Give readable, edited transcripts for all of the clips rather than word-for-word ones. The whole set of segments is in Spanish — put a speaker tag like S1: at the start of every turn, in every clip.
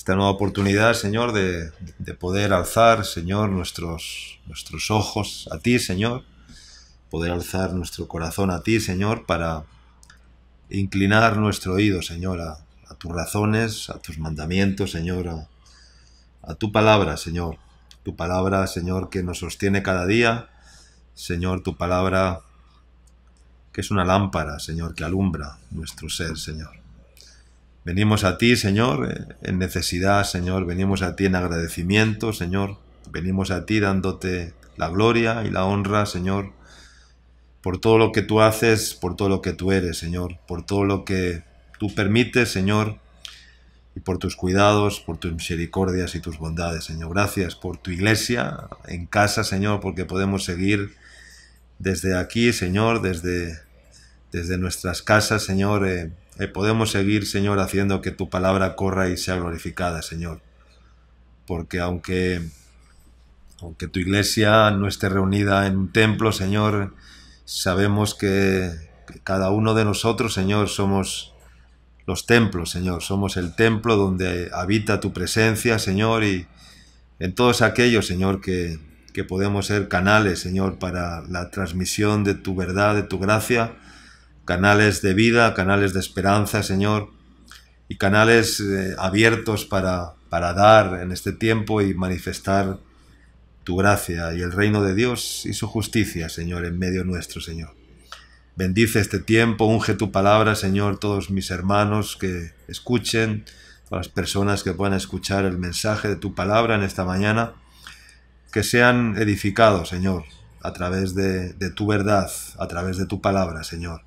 S1: esta nueva oportunidad, Señor, de poder alzar, Señor, nuestros ojos a ti, Señor, poder alzar nuestro corazón a ti, Señor, para inclinar nuestro oído, Señor, a tus razones, a tus mandamientos, Señor, a tu palabra, Señor. Tu palabra, Señor, que nos sostiene cada día. Señor, tu palabra que es una lámpara, Señor, que alumbra nuestro ser, Señor. Venimos a ti, Señor, en necesidad, Señor. Venimos a ti en agradecimiento, Señor. Venimos a ti dándote la gloria y la honra, Señor, por todo lo que tú haces, por todo lo que tú eres, Señor, por todo lo que tú permites, Señor, y por tus cuidados, por tus misericordias y tus bondades, Señor. Gracias por tu iglesia en casa, Señor, porque podemos seguir desde aquí, Señor, desde nuestras casas, Señor, podemos seguir, Señor, haciendo que tu palabra corra y sea glorificada, Señor. Porque aunque tu iglesia no esté reunida en un templo, Señor, sabemos que cada uno de nosotros, Señor, somos los templos, Señor. Somos el templo donde habita tu presencia, Señor, y en todos aquellos, Señor, que podemos ser canales, Señor, para la transmisión de tu verdad, de tu gracia, canales de vida, canales de esperanza, Señor, y canales abiertos para dar en este tiempo y manifestar tu gracia y el reino de Dios y su justicia, Señor, en medio nuestro, Señor. Bendice este tiempo, unge tu palabra, Señor, todos mis hermanos que escuchen, todas las personas que puedan escuchar el mensaje de tu palabra en esta mañana, que sean edificados, Señor, a través de tu verdad, a través de tu palabra, Señor.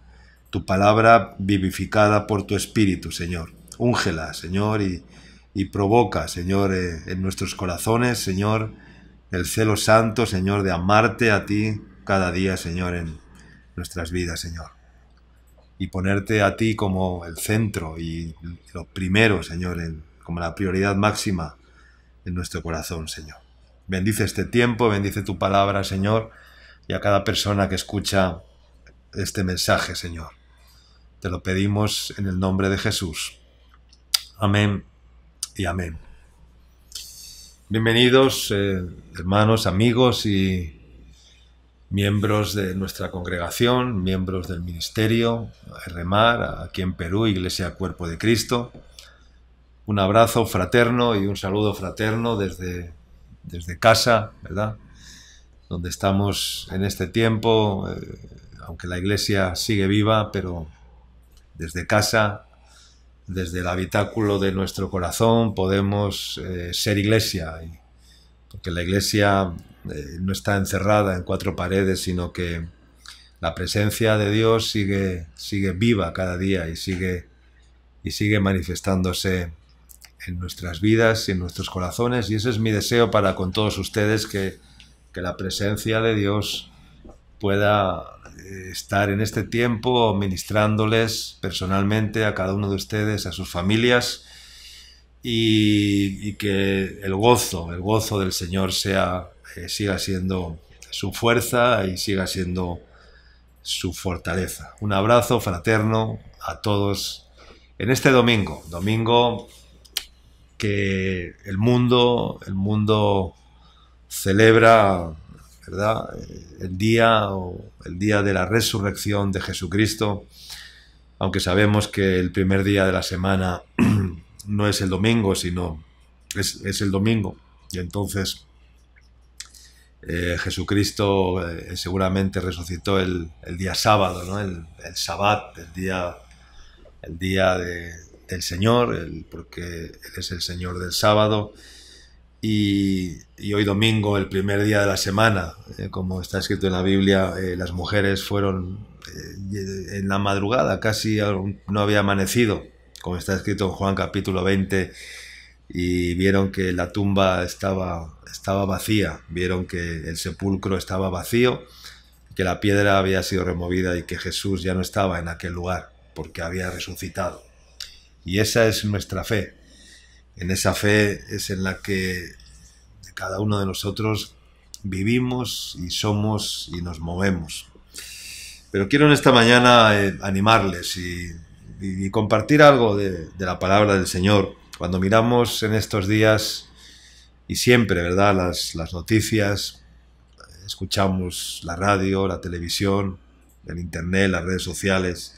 S1: Tu palabra vivificada por tu Espíritu, Señor. Úngela, Señor, y provoca, Señor, en nuestros corazones, Señor, el celo santo, Señor, de amarte a ti cada día, Señor, en nuestras vidas, Señor. Y ponerte a ti como el centro y lo primero, Señor, como la prioridad máxima en nuestro corazón, Señor. Bendice este tiempo, bendice tu palabra, Señor, y a cada persona que escucha este mensaje, Señor. Te lo pedimos en el nombre de Jesús. Amén y amén. Bienvenidos, hermanos, amigos y miembros de nuestra congregación, miembros del ministerio, Remar, aquí en Perú, Iglesia Cuerpo de Cristo. Un abrazo fraterno y un saludo fraterno desde casa, ¿verdad? Donde estamos en este tiempo, aunque la iglesia sigue viva, pero desde casa, desde el habitáculo de nuestro corazón, podemos ser iglesia. Porque la iglesia no está encerrada en cuatro paredes, sino que la presencia de Dios sigue viva cada día y sigue manifestándose en nuestras vidas y en nuestros corazones, y ese es mi deseo para con todos ustedes, que la presencia de Dios pueda estar en este tiempo ministrándoles personalmente a cada uno de ustedes, a sus familias, y que el gozo del Señor siga siendo su fuerza y siga siendo su fortaleza. Un abrazo fraterno a todos en este domingo que el mundo celebra, ¿verdad?, el día de la resurrección de Jesucristo, aunque sabemos que el primer día de la semana no es el domingo, sino es el domingo, y entonces Jesucristo seguramente resucitó el día sábado, ¿no? El Sabbat, el día del Señor, porque Él es el Señor del sábado, y hoy domingo, el primer día de la semana, como está escrito en la Biblia, las mujeres fueron en la madrugada, casi no había amanecido, como está escrito en Juan capítulo 20, y vieron que la tumba estaba vacía, vieron que el sepulcro estaba vacío, que la piedra había sido removida y que Jesús ya no estaba en aquel lugar, porque había resucitado. Y esa es nuestra fe. En esa fe es en la que cada uno de nosotros vivimos y somos y nos movemos. Pero quiero en esta mañana animarles y compartir algo de la palabra del Señor Cuando miramos en estos días y siempre, ¿verdad?, las noticias, escuchamos la radio, la televisión, el internet, las redes sociales,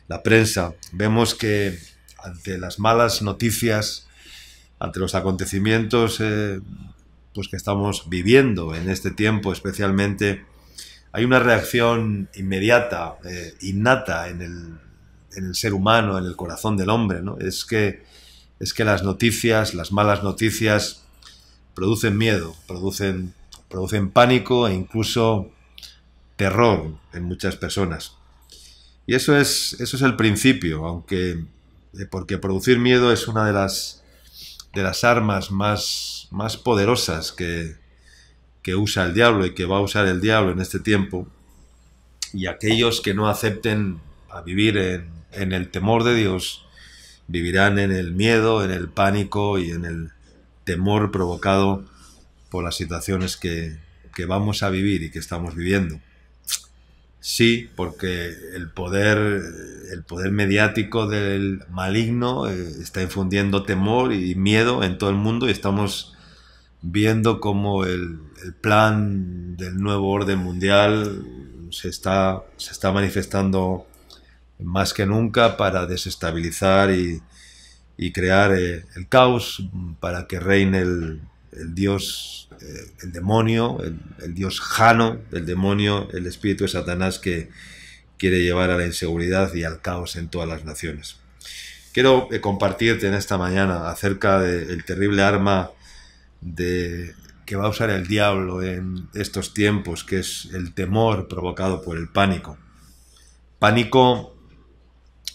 S1: la prensa, vemos que ante las malas noticias, ante los acontecimientos pues que estamos viviendo en este tiempo especialmente, hay una reacción inmediata, innata en el ser humano, en el corazón del hombre, ¿no? Es que las noticias, las malas noticias, producen miedo, producen pánico e incluso terror en muchas personas. Y eso es el principio, aunque porque producir miedo es una de las armas más poderosas que usa el diablo y que va a usar el diablo en este tiempo. Y aquellos que no acepten a vivir en el temor de Dios vivirán en el miedo, en el pánico y en el temor provocado por las situaciones que vamos a vivir y que estamos viviendo. Sí, porque el poder mediático del maligno está infundiendo temor y miedo en todo el mundo, y estamos viendo cómo el plan del nuevo orden mundial se está manifestando más que nunca para desestabilizar y crear el caos, para que reine el Dios, el demonio, el Dios Jano del demonio, el espíritu de Satanás, que quiere llevar a la inseguridad y al caos en todas las naciones. Quiero compartirte en esta mañana acerca del terrible arma que va a usar el diablo en estos tiempos, que es el temor provocado por el pánico. Pánico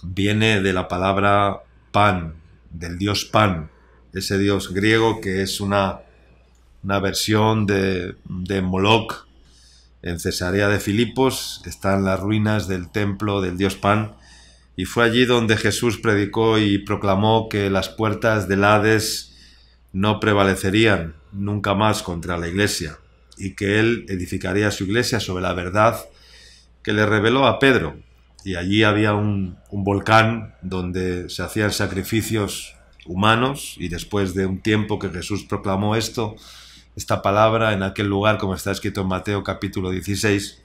S1: viene de la palabra pan, del dios Pan, ese dios griego que es una versión de Moloch. En Cesarea de Filipos están las ruinas del templo del dios Pan, y fue allí donde Jesús predicó y proclamó que las puertas del Hades no prevalecerían nunca más contra la iglesia, y que él edificaría su iglesia sobre la verdad que le reveló a Pedro. Y allí había un volcán donde se hacían sacrificios humanos, y después de un tiempo que Jesús proclamó esta palabra en aquel lugar, como está escrito en Mateo capítulo 16,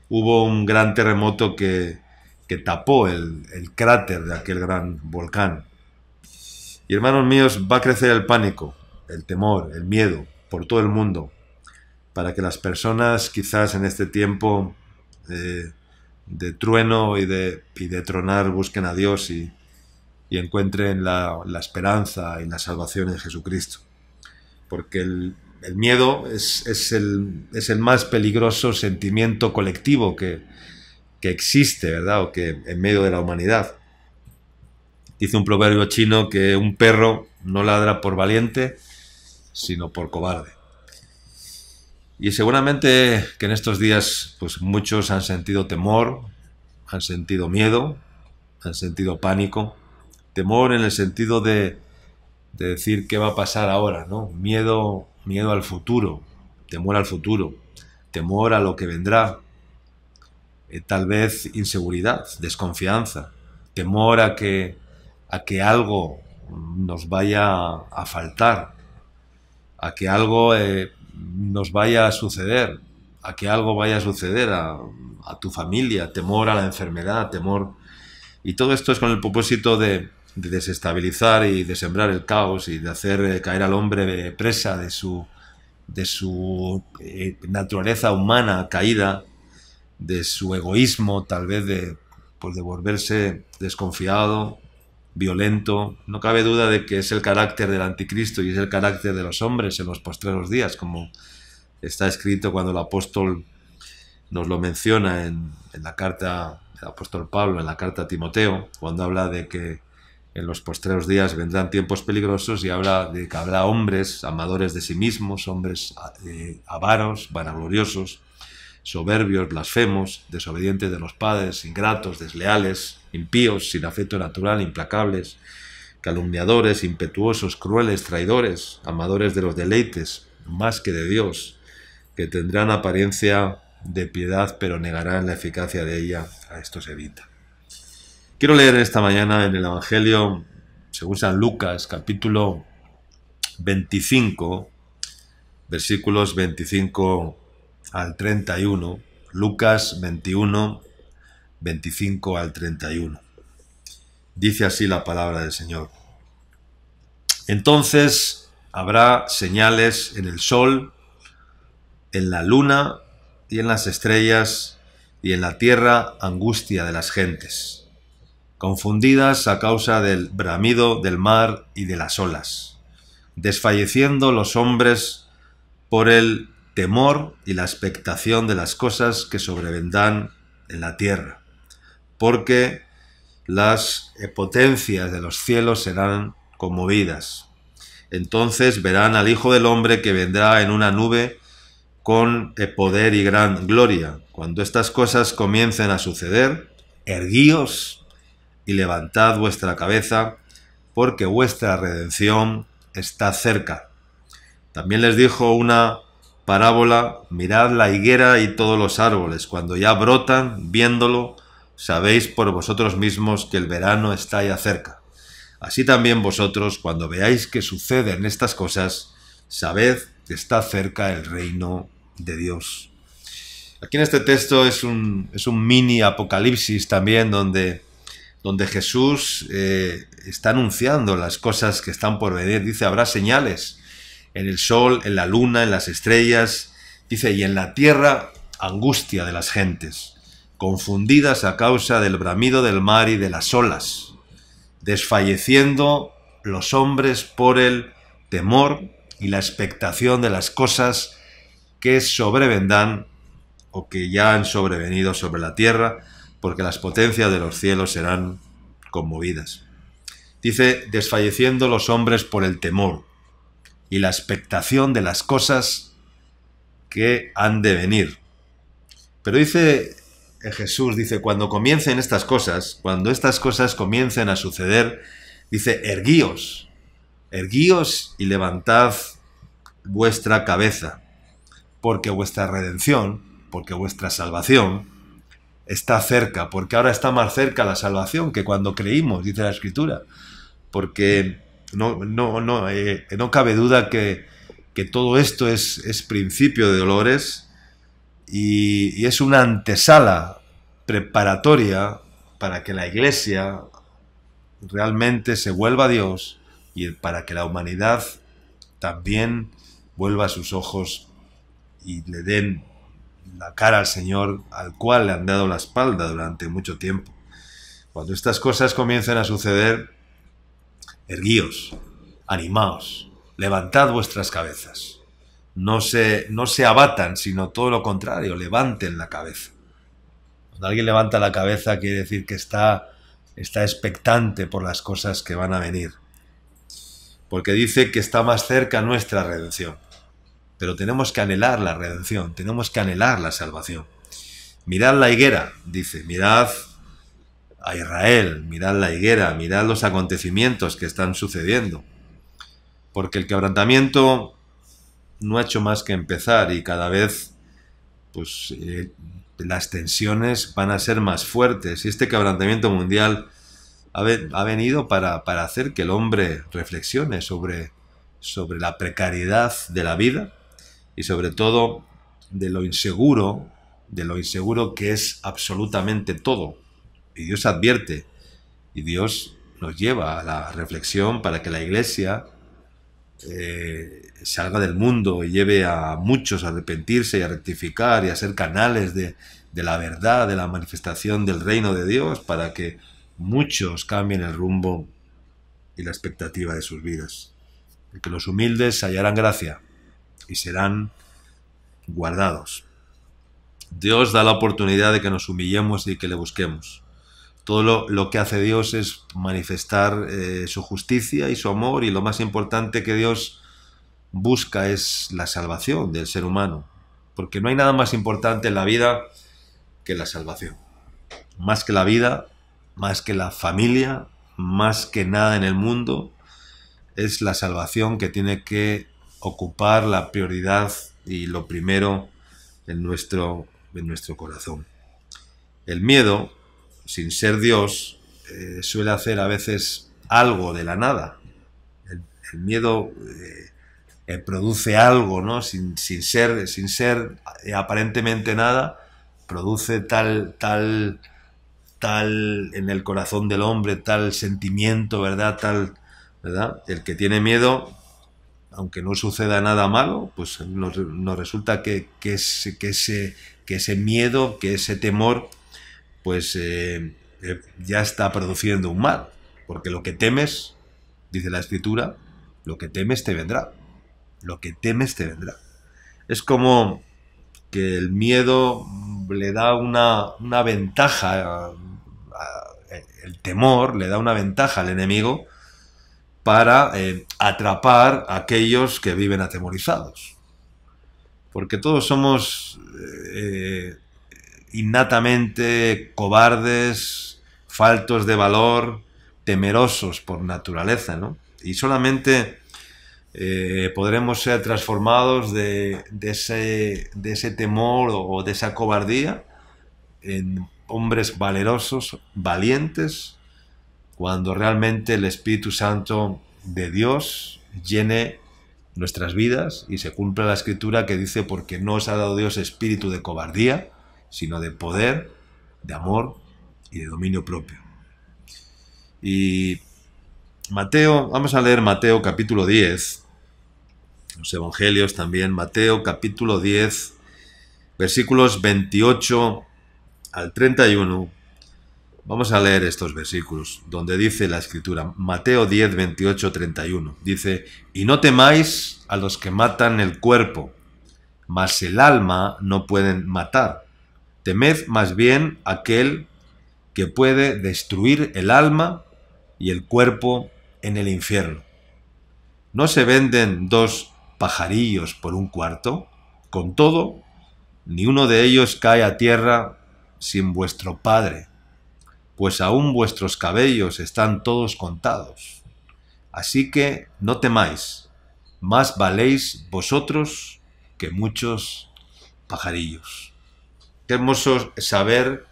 S1: hubo un gran terremoto que tapó el cráter de aquel gran volcán. Y hermanos míos, va a crecer el pánico, el temor, el miedo por todo el mundo, para que las personas quizás en este tiempo de trueno y de tronar busquen a Dios y encuentren la esperanza y la salvación en Jesucristo. Porque el miedo es el más peligroso sentimiento colectivo que existe, ¿verdad? O que en medio de la humanidad. Dice un proverbio chino que un perro no ladra por valiente, sino por cobarde. Y seguramente que en estos días pues muchos han sentido temor, han sentido miedo, han sentido pánico. Temor en el sentido de decir qué va a pasar ahora, ¿no? Miedo al futuro, temor al futuro, temor a lo que vendrá, tal vez inseguridad, desconfianza, temor a que algo nos vaya a faltar, a que algo nos vaya a suceder, a que algo vaya a suceder a tu familia, temor a la enfermedad, temor. Y todo esto es con el propósito de desestabilizar y de sembrar el caos y de hacer caer al hombre presa de su naturaleza humana caída, de su egoísmo, tal vez de volverse desconfiado, violento. No cabe duda de que es el carácter del anticristo y es el carácter de los hombres en los postreros días, como está escrito cuando el apóstol nos lo menciona en la carta del apóstol Pablo, en la carta a Timoteo, cuando habla de que en los postreros días vendrán tiempos peligrosos, y habla de que habrá hombres amadores de sí mismos, hombres avaros, vanagloriosos, soberbios, blasfemos, desobedientes de los padres, ingratos, desleales, impíos, sin afecto natural, implacables, calumniadores, impetuosos, crueles, traidores, amadores de los deleites, más que de Dios, que tendrán apariencia de piedad, pero negarán la eficacia de ella. A esto se evita. Quiero leer esta mañana en el Evangelio según San Lucas, capítulo 25, versículos 25 al 31. Lucas 21, 25 al 31. Dice así la palabra del Señor. Entonces habrá señales en el sol, en la luna y en las estrellas, y en la tierra angustia de las gentes, confundidas a causa del bramido del mar y de las olas, desfalleciendo los hombres por el temor y la expectación de las cosas que sobrevendrán en la tierra, porque las potencias de los cielos serán conmovidas. Entonces verán al Hijo del Hombre que vendrá en una nube con poder y gran gloria. Cuando estas cosas comiencen a suceder, erguíos y levantad vuestra cabeza, porque vuestra redención está cerca. También les dijo una parábola: mirad la higuera y todos los árboles, cuando ya brotan, viéndolo, sabéis por vosotros mismos que el verano está ya cerca. Así también vosotros, cuando veáis que suceden estas cosas, sabed que está cerca el reino de Dios. Aquí en este texto es un mini apocalipsis también, donde Jesús está anunciando las cosas que están por venir. Dice, habrá señales en el sol, en la luna, en las estrellas. Dice, y en la tierra angustia de las gentes, confundidas a causa del bramido del mar y de las olas, desfalleciendo los hombres por el temor y la expectación de las cosas que sobrevendrán o que ya han sobrevenido sobre la tierra, porque las potencias de los cielos serán conmovidas. Dice, desfalleciendo los hombres por el temor y la expectación de las cosas que han de venir. Pero dice Jesús, dice, cuando comiencen estas cosas, cuando estas cosas comiencen a suceder, dice, erguíos y levantad vuestra cabeza, porque vuestra redención, porque vuestra salvación está cerca, porque ahora está más cerca la salvación que cuando creímos, dice la Escritura, porque no cabe duda que todo esto es principio de dolores y es una antesala preparatoria para que la Iglesia realmente se vuelva a Dios y para que la humanidad también vuelva sus ojos y le den la cara al Señor, al cual le han dado la espalda durante mucho tiempo. Cuando estas cosas comiencen a suceder, erguíos, animaos, levantad vuestras cabezas. No se abatan, sino todo lo contrario, levanten la cabeza. Cuando alguien levanta la cabeza quiere decir que está expectante por las cosas que van a venir. Porque dice que está más cerca nuestra redención. Pero tenemos que anhelar la redención, tenemos que anhelar la salvación. Mirad la higuera, dice, mirad a Israel, mirad la higuera, mirad los acontecimientos que están sucediendo. Porque el quebrantamiento no ha hecho más que empezar y cada vez pues, las tensiones van a ser más fuertes. Y este quebrantamiento mundial ha venido para hacer que el hombre reflexione sobre la precariedad de la vida y sobre todo de lo inseguro que es absolutamente todo. Y Dios advierte y Dios nos lleva a la reflexión para que la Iglesia salga del mundo y lleve a muchos a arrepentirse y a rectificar y a ser canales de la verdad, de la manifestación del reino de Dios, para que muchos cambien el rumbo y la expectativa de sus vidas. Y que los humildes hallarán gracia y serán guardados. Dios da la oportunidad de que nos humillemos y que le busquemos. Todo lo que hace Dios es manifestar su justicia y su amor, y lo más importante que Dios busca es la salvación del ser humano, porque no hay nada más importante en la vida que la salvación. Más que la vida, más que la familia, más que nada en el mundo, es la salvación que tiene que ocupar la prioridad y lo primero en nuestro corazón. El miedo, sin ser Dios, suele hacer a veces algo de la nada. El miedo produce algo, ¿no? Sin ser aparentemente nada, produce tal en el corazón del hombre, tal sentimiento, ¿verdad? ¿Verdad? El que tiene miedo, aunque no suceda nada malo, pues nos resulta que ese miedo, que ese temor, pues ya está produciendo un mal. Porque lo que temes, dice la Escritura, lo que temes te vendrá. Lo que temes te vendrá. Es como que el miedo le da una ventaja, el temor le da una ventaja al enemigo para atrapar a aquellos que viven atemorizados. Porque todos somos innatamente cobardes, faltos de valor, temerosos por naturaleza, ¿no? Y solamente podremos ser transformados de ese temor o de esa cobardía en hombres valerosos, valientes, cuando realmente el Espíritu Santo de Dios llene nuestras vidas y se cumpla la Escritura que dice: porque no os ha dado Dios espíritu de cobardía, sino de poder, de amor y de dominio propio. Y vamos a leer Mateo capítulo 10, los evangelios también, Mateo capítulo 10, versículos 28 al 31. Vamos a leer estos versículos, donde dice la Escritura, Mateo 10, 28, 31. Dice: y no temáis a los que matan el cuerpo, mas el alma no pueden matar. Temed más bien aquel que puede destruir el alma y el cuerpo en el infierno. ¿No se venden 2 pajarillos por un cuarto? Con todo, ni uno de ellos cae a tierra sin vuestro Padre, pues aún vuestros cabellos están todos contados. Así que no temáis, más valéis vosotros que muchos pajarillos. Qué hermoso saber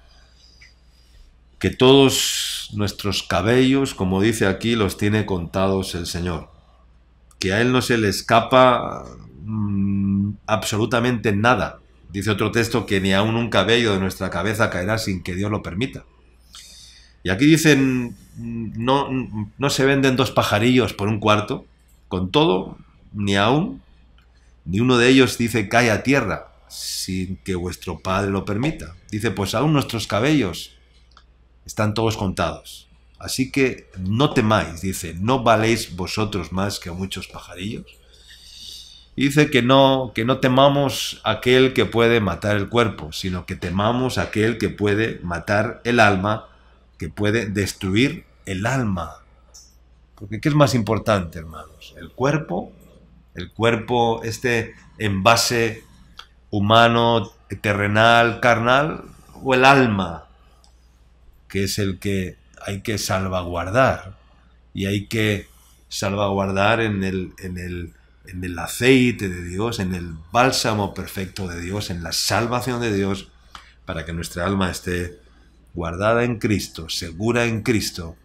S1: que todos nuestros cabellos, como dice aquí, los tiene contados el Señor. Que a Él no se le escapa absolutamente nada. Dice otro texto que ni aun un cabello de nuestra cabeza caerá sin que Dios lo permita. Y aquí dicen, no se venden 2 pajarillos por un cuarto. Con todo, ni uno de ellos dice cae a tierra sin que vuestro Padre lo permita. Dice, pues aún nuestros cabellos están todos contados. Así que no temáis, dice, no valéis vosotros más que a muchos pajarillos. Y dice que no temamos a aquel que puede matar el cuerpo, sino que temamos a aquel que puede matar el alma, que puede destruir el alma. Porque ¿qué es más importante, hermanos? ¿El cuerpo, este envase humano, terrenal, carnal, o el alma, que es el que hay que salvaguardar? Y hay que salvaguardar en el aceite de Dios, en el bálsamo perfecto de Dios, en la salvación de Dios, para que nuestra alma esté guardada en Cristo, segura en Cristo.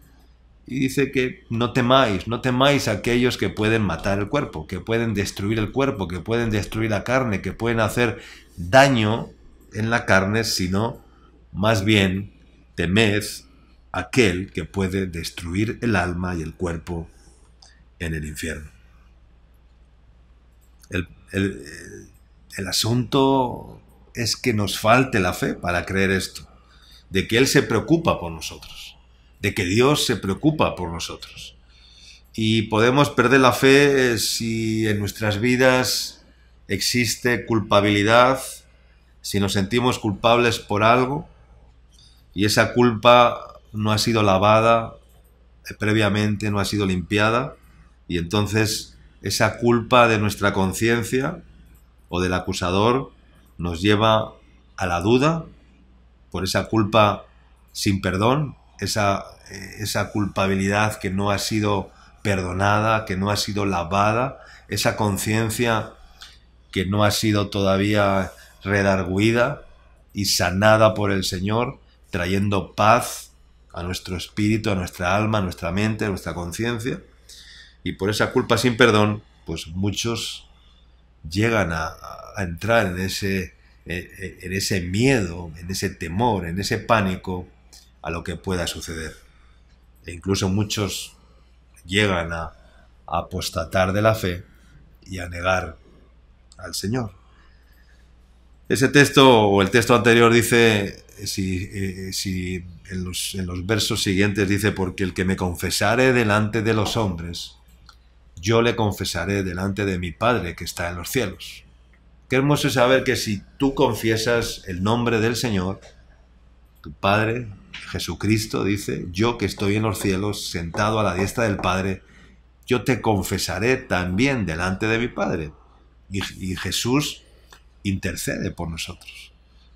S1: Y dice que no temáis a aquellos que pueden matar el cuerpo, que pueden destruir el cuerpo, que pueden destruir la carne, que pueden hacer daño en la carne, sino más bien temed aquel que puede destruir el alma y el cuerpo en el infierno. El asunto es que nos falte la fe para creer esto, de que Él se preocupa por nosotros, de que Dios se preocupa por nosotros. Y podemos perder la fe si en nuestras vidas existe culpabilidad, si nos sentimos culpables por algo y esa culpa no ha sido lavada previamente, no ha sido limpiada, y entonces esa culpa de nuestra conciencia o del acusador nos lleva a la duda por esa culpa sin perdón, esa culpabilidad que no ha sido perdonada, que no ha sido lavada, esa conciencia que no ha sido todavía redarguida y sanada por el Señor, trayendo paz a nuestro espíritu, a nuestra alma, a nuestra mente, a nuestra conciencia. Y por esa culpa sin perdón, pues muchos llegan a entrar en ese miedo, en ese temor, en ese pánico a lo que pueda suceder. E incluso muchos llegan a apostatar de la fe y a negar al Señor. Ese texto, o el texto anterior, dice, si en los versos siguientes dice, porque el que me confesare delante de los hombres, yo le confesaré delante de mi Padre que está en los cielos. Qué hermoso es saber que si tú confiesas el nombre del Señor, tu Padre, Jesucristo, dice, yo que estoy en los cielos, sentado a la diestra del Padre, yo te confesaré también delante de mi Padre. Y Jesús intercede por nosotros.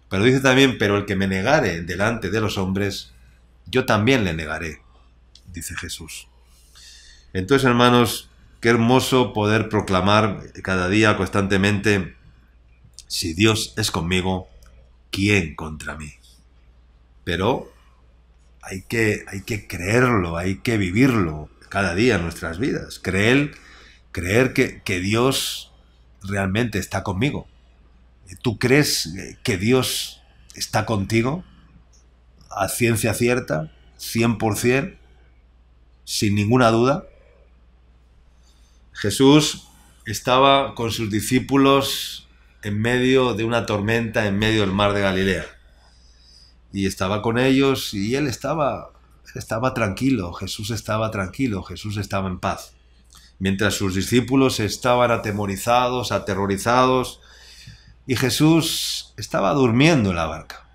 S1: Pero dice también, pero el que me negare delante de los hombres, yo también le negaré, dice Jesús. Entonces, hermanos, qué hermoso poder proclamar cada día constantemente, si Dios es conmigo, ¿quién contra mí? Pero hay que creerlo, hay que vivirlo cada día en nuestras vidas. Creer que Dios realmente está conmigo. ¿Tú crees que Dios está contigo a ciencia cierta, 100%, sin ninguna duda? Jesús estaba con sus discípulos en medio de una tormenta, en medio del mar de Galilea. Y estaba con ellos y él estaba tranquilo, Jesús estaba tranquilo, Jesús estaba en paz. Mientras sus discípulos estaban atemorizados, aterrorizados, y Jesús estaba durmiendo en la barca.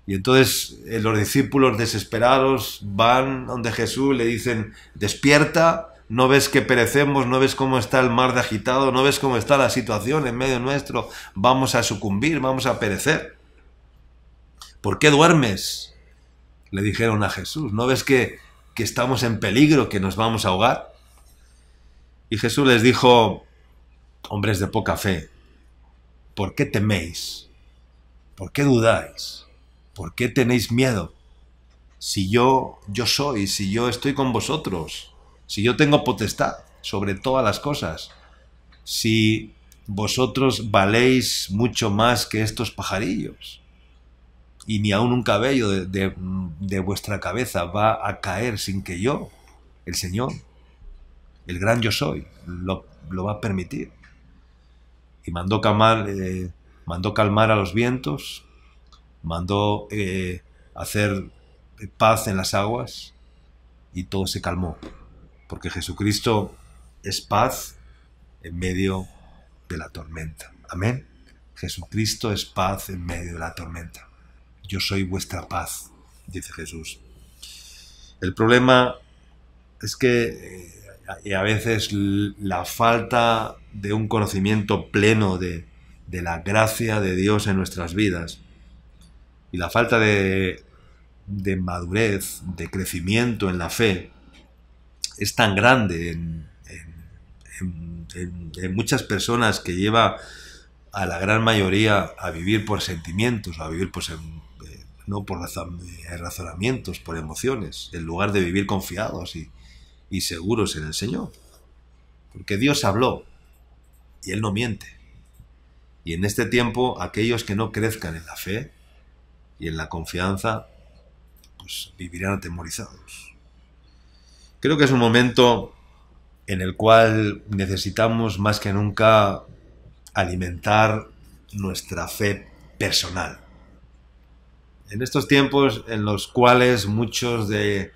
S1: Y entonces los discípulos desesperados van donde Jesús, le dicen, despierta, ¿no ves que perecemos? ¿No ves cómo está el mar de agitado? ¿No ves cómo está la situación en medio nuestro? Vamos a sucumbir, vamos a perecer. ¿Por qué duermes? Le dijeron a Jesús. ¿No ves que estamos en peligro, que nos vamos a ahogar? Y Jesús les dijo, hombres de poca fe, ¿por qué teméis? ¿Por qué dudáis? ¿Por qué tenéis miedo? Si yo soy, si yo estoy con vosotros, si yo tengo potestad sobre todas las cosas, si vosotros valéis mucho más que estos pajarillos, y ni aun un cabello de vuestra cabeza va a caer sin que yo, el Señor, el gran yo soy, lo va a permitir. Y mandó calmar a los vientos, mandó hacer paz en las aguas, y todo se calmó, porque Jesucristo es paz en medio de la tormenta. Amén. Jesucristo es paz en medio de la tormenta. Yo soy vuestra paz, dice Jesús. El problema es que a veces la falta de un conocimiento pleno de la gracia de Dios en nuestras vidas y la falta de madurez, de crecimiento en la fe, es tan grande en muchas personas, que lleva a la gran mayoría a vivir por sentimientos, a vivir no por razonamientos, por emociones, en lugar de vivir confiados y seguros en el Señor. Porque Dios habló y Él no miente. Y en este tiempo, aquellos que no crezcan en la fe y en la confianza, pues vivirán atemorizados. Creo que es un momento en el cual necesitamos más que nunca alimentar nuestra fe personal. En estos tiempos en los cuales muchos de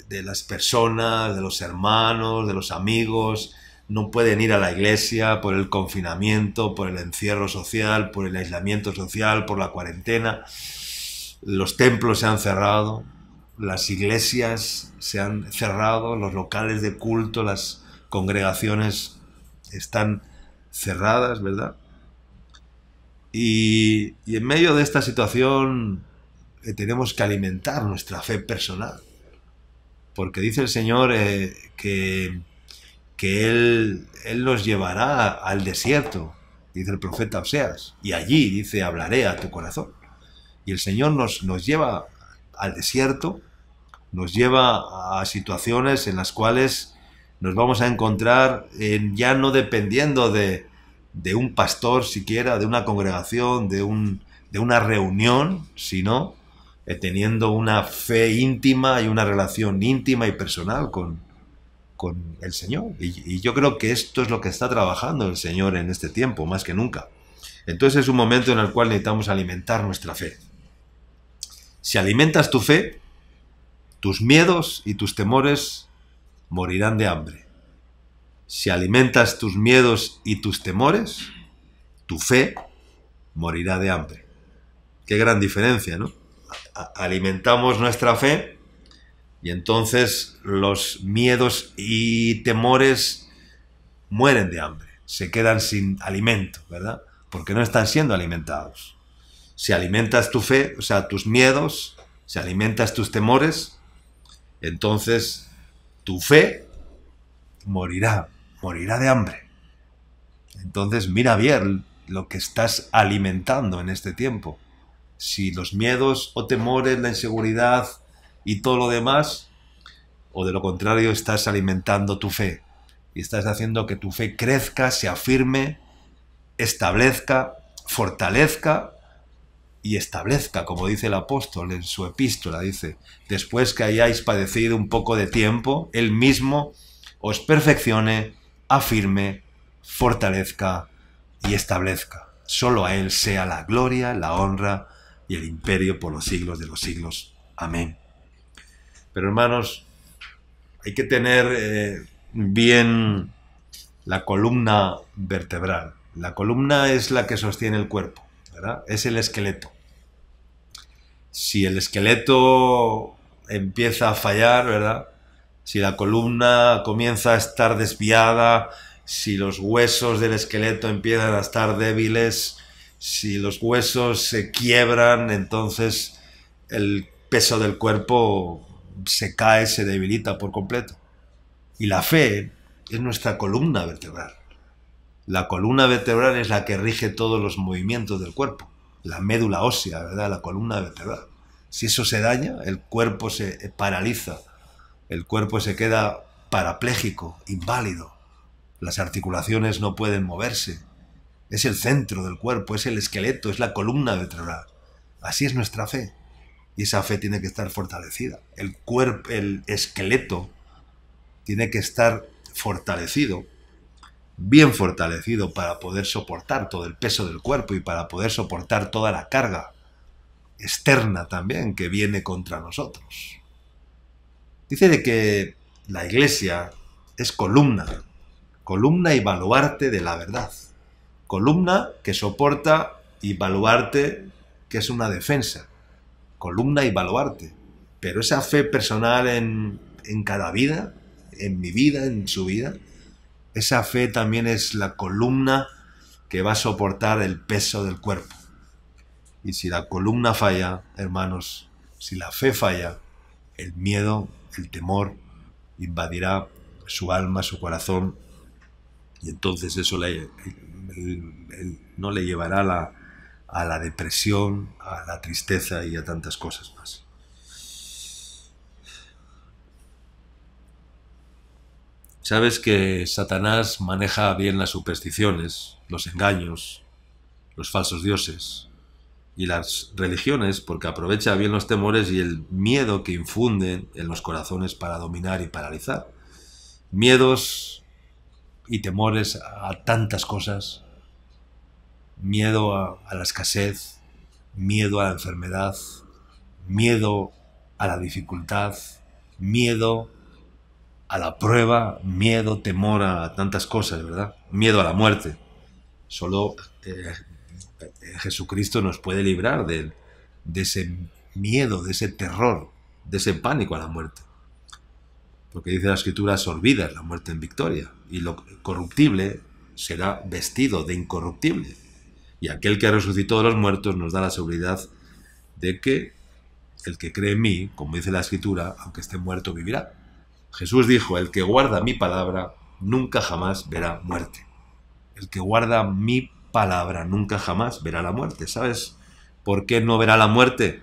S1: las personas, de los hermanos, de los amigos, no pueden ir a la iglesia por el confinamiento, por el encierro social, por el aislamiento social, por la cuarentena. Los templos se han cerrado, las iglesias se han cerrado, los locales de culto, las congregaciones están cerradas, ¿verdad? Y en medio de esta situación tenemos que alimentar nuestra fe personal, porque dice el Señor que Él nos llevará al desierto, dice el profeta Oseas, y allí, dice, hablaré a tu corazón. Y el Señor nos lleva al desierto, nos lleva a situaciones en las cuales nos vamos a encontrar ya no dependiendo de un pastor siquiera, de una congregación, de una reunión, sino teniendo una fe íntima y una relación íntima y personal con el Señor. Y yo creo que esto es lo que está trabajando el Señor en este tiempo, más que nunca. Entonces es un momento en el cual necesitamos alimentar nuestra fe. Si alimentas tu fe, tus miedos y tus temores morirán de hambre. Si alimentas tus miedos y tus temores, tu fe morirá de hambre. Qué gran diferencia, ¿no? Alimentamos nuestra fe y entonces los miedos y temores mueren de hambre, se quedan sin alimento, ¿verdad? Porque no están siendo alimentados. Si alimentas tu fe, o sea, tus miedos, si alimentas tus temores, entonces tu fe morirá de hambre. Entonces mira bien lo que estás alimentando en este tiempo. Si los miedos o temores, la inseguridad y todo lo demás, o de lo contrario estás alimentando tu fe y estás haciendo que tu fe crezca, se afirme, establezca, fortalezca y establezca, como dice el apóstol en su epístola, dice, después que hayáis padecido un poco de tiempo, él mismo os perfeccione, afirme, fortalezca y establezca. Solo a él sea la gloria, la honra y el imperio por los siglos de los siglos. Amén. Pero hermanos, hay que tener bien la columna vertebral. La columna es la que sostiene el cuerpo, ¿verdad? Es el esqueleto. Si el esqueleto empieza a fallar, ¿verdad? Si la columna comienza a estar desviada, si los huesos del esqueleto empiezan a estar débiles, si los huesos se quiebran, entonces el peso del cuerpo se cae, se debilita por completo. Y la fe es nuestra columna vertebral. La columna vertebral es la que rige todos los movimientos del cuerpo. La médula ósea, ¿verdad? La columna vertebral. Si eso se daña, el cuerpo se paraliza. El cuerpo se queda parapléjico, inválido. Las articulaciones no pueden moverse. Es el centro del cuerpo, es el esqueleto, es la columna vertebral. Así es nuestra fe. Y esa fe tiene que estar fortalecida. El esqueleto tiene que estar fortalecido, bien fortalecido, para poder soportar todo el peso del cuerpo y para poder soportar toda la carga externa también que viene contra nosotros. Dice de que la Iglesia es columna y baluarte de la verdad. Columna que soporta y baluarte que es una defensa. Columna y baluarte. Pero esa fe personal en cada vida, en mi vida, en su vida, esa fe también es la columna que va a soportar el peso del cuerpo. Y si la columna falla, hermanos, si la fe falla, el miedo, el temor invadirá su alma, su corazón, y entonces eso no le llevará a la depresión, a la tristeza y a tantas cosas más. Sabes que Satanás maneja bien las supersticiones, los engaños, los falsos dioses y las religiones porque aprovecha bien los temores y el miedo que infunden en los corazones para dominar y paralizar. Miedos y temores a tantas cosas, miedo a la escasez, miedo a la enfermedad, miedo a la dificultad, miedo a la prueba, miedo, temor a tantas cosas, ¿verdad? Miedo a la muerte. Solo Jesucristo nos puede librar de ese miedo, de ese terror, de ese pánico a la muerte. Porque dice la Escritura, olvida la muerte en victoria, y lo corruptible será vestido de incorruptible. Y aquel que resucitó de los muertos nos da la seguridad de que el que cree en mí, como dice la Escritura, aunque esté muerto, vivirá. Jesús dijo, el que guarda mi palabra nunca jamás verá muerte. El que guarda mi palabra nunca jamás verá la muerte. ¿Sabes por qué no verá la muerte?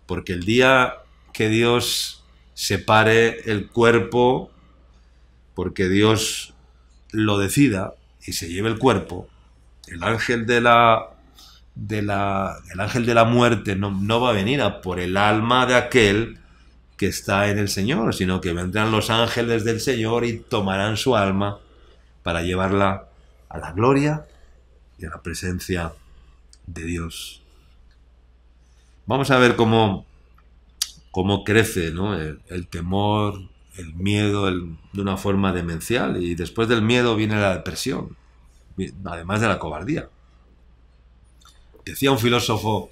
S1: Porque el día que Dios separe el cuerpo, porque Dios lo decida y se lleve el cuerpo. El ángel de la muerte no va a venir a por el alma de aquel que está en el Señor, sino que vendrán los ángeles del Señor y tomarán su alma para llevarla a la gloria y a la presencia de Dios. Vamos a ver cómo crece, ¿no? el temor, el miedo, de una forma demencial, y después del miedo viene la depresión, además de la cobardía. Decía un filósofo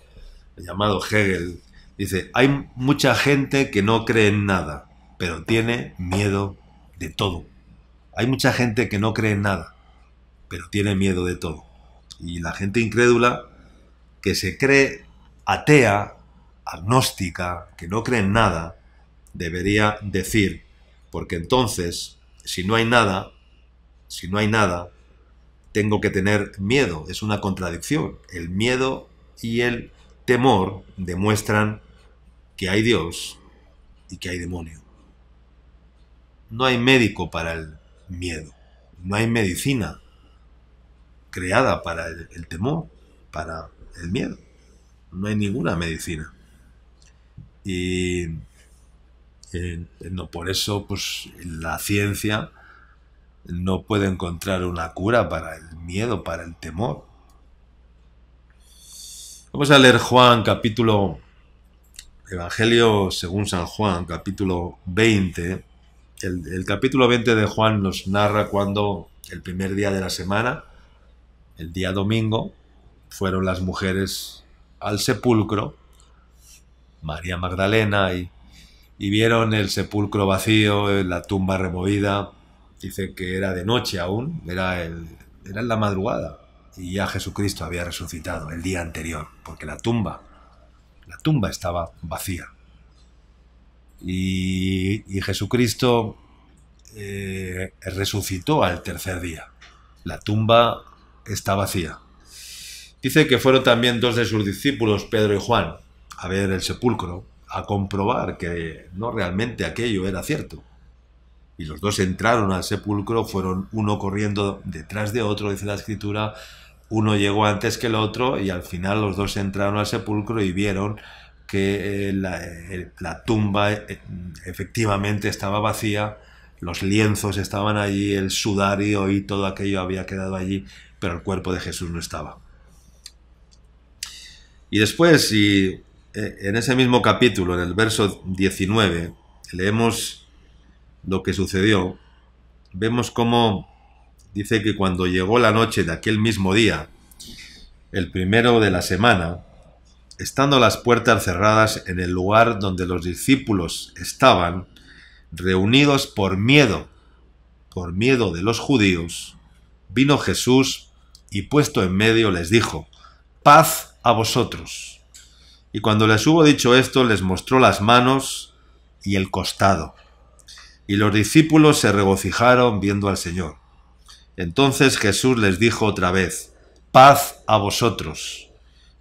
S1: llamado Hegel, dice, hay mucha gente que no cree en nada, pero tiene miedo de todo. Hay mucha gente que no cree en nada, pero tiene miedo de todo. Y la gente incrédula, que se cree atea, agnóstica, que no cree en nada, debería decir, porque entonces, si no hay nada, tengo que tener miedo. Es una contradicción. El miedo y el temor demuestran que hay Dios y que hay demonio. No hay médico para el miedo. No hay medicina creada para el temor, para el miedo. No hay ninguna medicina. Y no, por eso, pues, la ciencia no puede encontrar una cura para el miedo, para el temor. Vamos a leer Evangelio según San Juan, capítulo 20. El capítulo 20 de Juan nos narra cuando el primer día de la semana, el día domingo, fueron las mujeres al sepulcro, María Magdalena, y vieron el sepulcro vacío, la tumba removida. Dice que era de noche aún, era en la madrugada, y ya Jesucristo había resucitado el día anterior, porque la tumba estaba vacía. Y Jesucristo resucitó al tercer día. La tumba está vacía. Dice que fueron también dos de sus discípulos, Pedro y Juan, a ver el sepulcro, a comprobar que no realmente aquello era cierto. Y los dos entraron al sepulcro, fueron uno corriendo detrás de otro, dice la Escritura. Uno llegó antes que el otro y al final los dos entraron al sepulcro y vieron que la tumba efectivamente estaba vacía, los lienzos estaban allí, el sudario y todo aquello había quedado allí, pero el cuerpo de Jesús no estaba. Y después, en ese mismo capítulo, en el verso 19, leemos lo que sucedió. Vemos cómo dice que cuando llegó la noche de aquel mismo día, el primero de la semana, estando las puertas cerradas en el lugar donde los discípulos estaban, reunidos por miedo de los judíos, vino Jesús y puesto en medio les dijo, paz a vosotros. Y cuando les hubo dicho esto, les mostró las manos y el costado. Y los discípulos se regocijaron viendo al Señor. Entonces Jesús les dijo otra vez, paz a vosotros.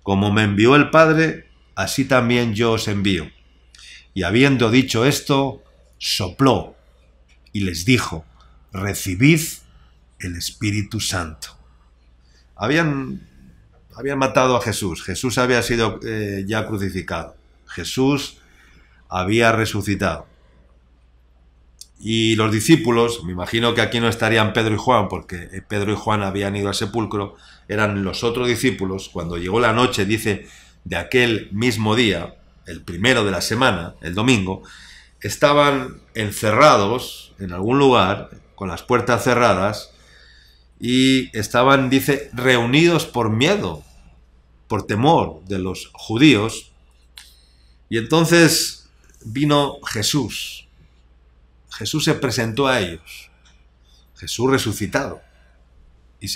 S1: Como me envió el Padre, así también yo os envío. Y habiendo dicho esto, sopló y les dijo, recibid el Espíritu Santo. Habían matado a Jesús. Jesús había sido ya crucificado. Jesús había resucitado. Y los discípulos, me imagino que aquí no estarían Pedro y Juan, porque Pedro y Juan habían ido al sepulcro, eran los otros discípulos. Cuando llegó la noche, dice, de aquel mismo día, el primero de la semana, el domingo, estaban encerrados en algún lugar, con las puertas cerradas, y estaban, dice, reunidos por miedo, por temor de los judíos. Y entonces vino Jesús. Jesús se presentó a ellos, Jesús resucitado, y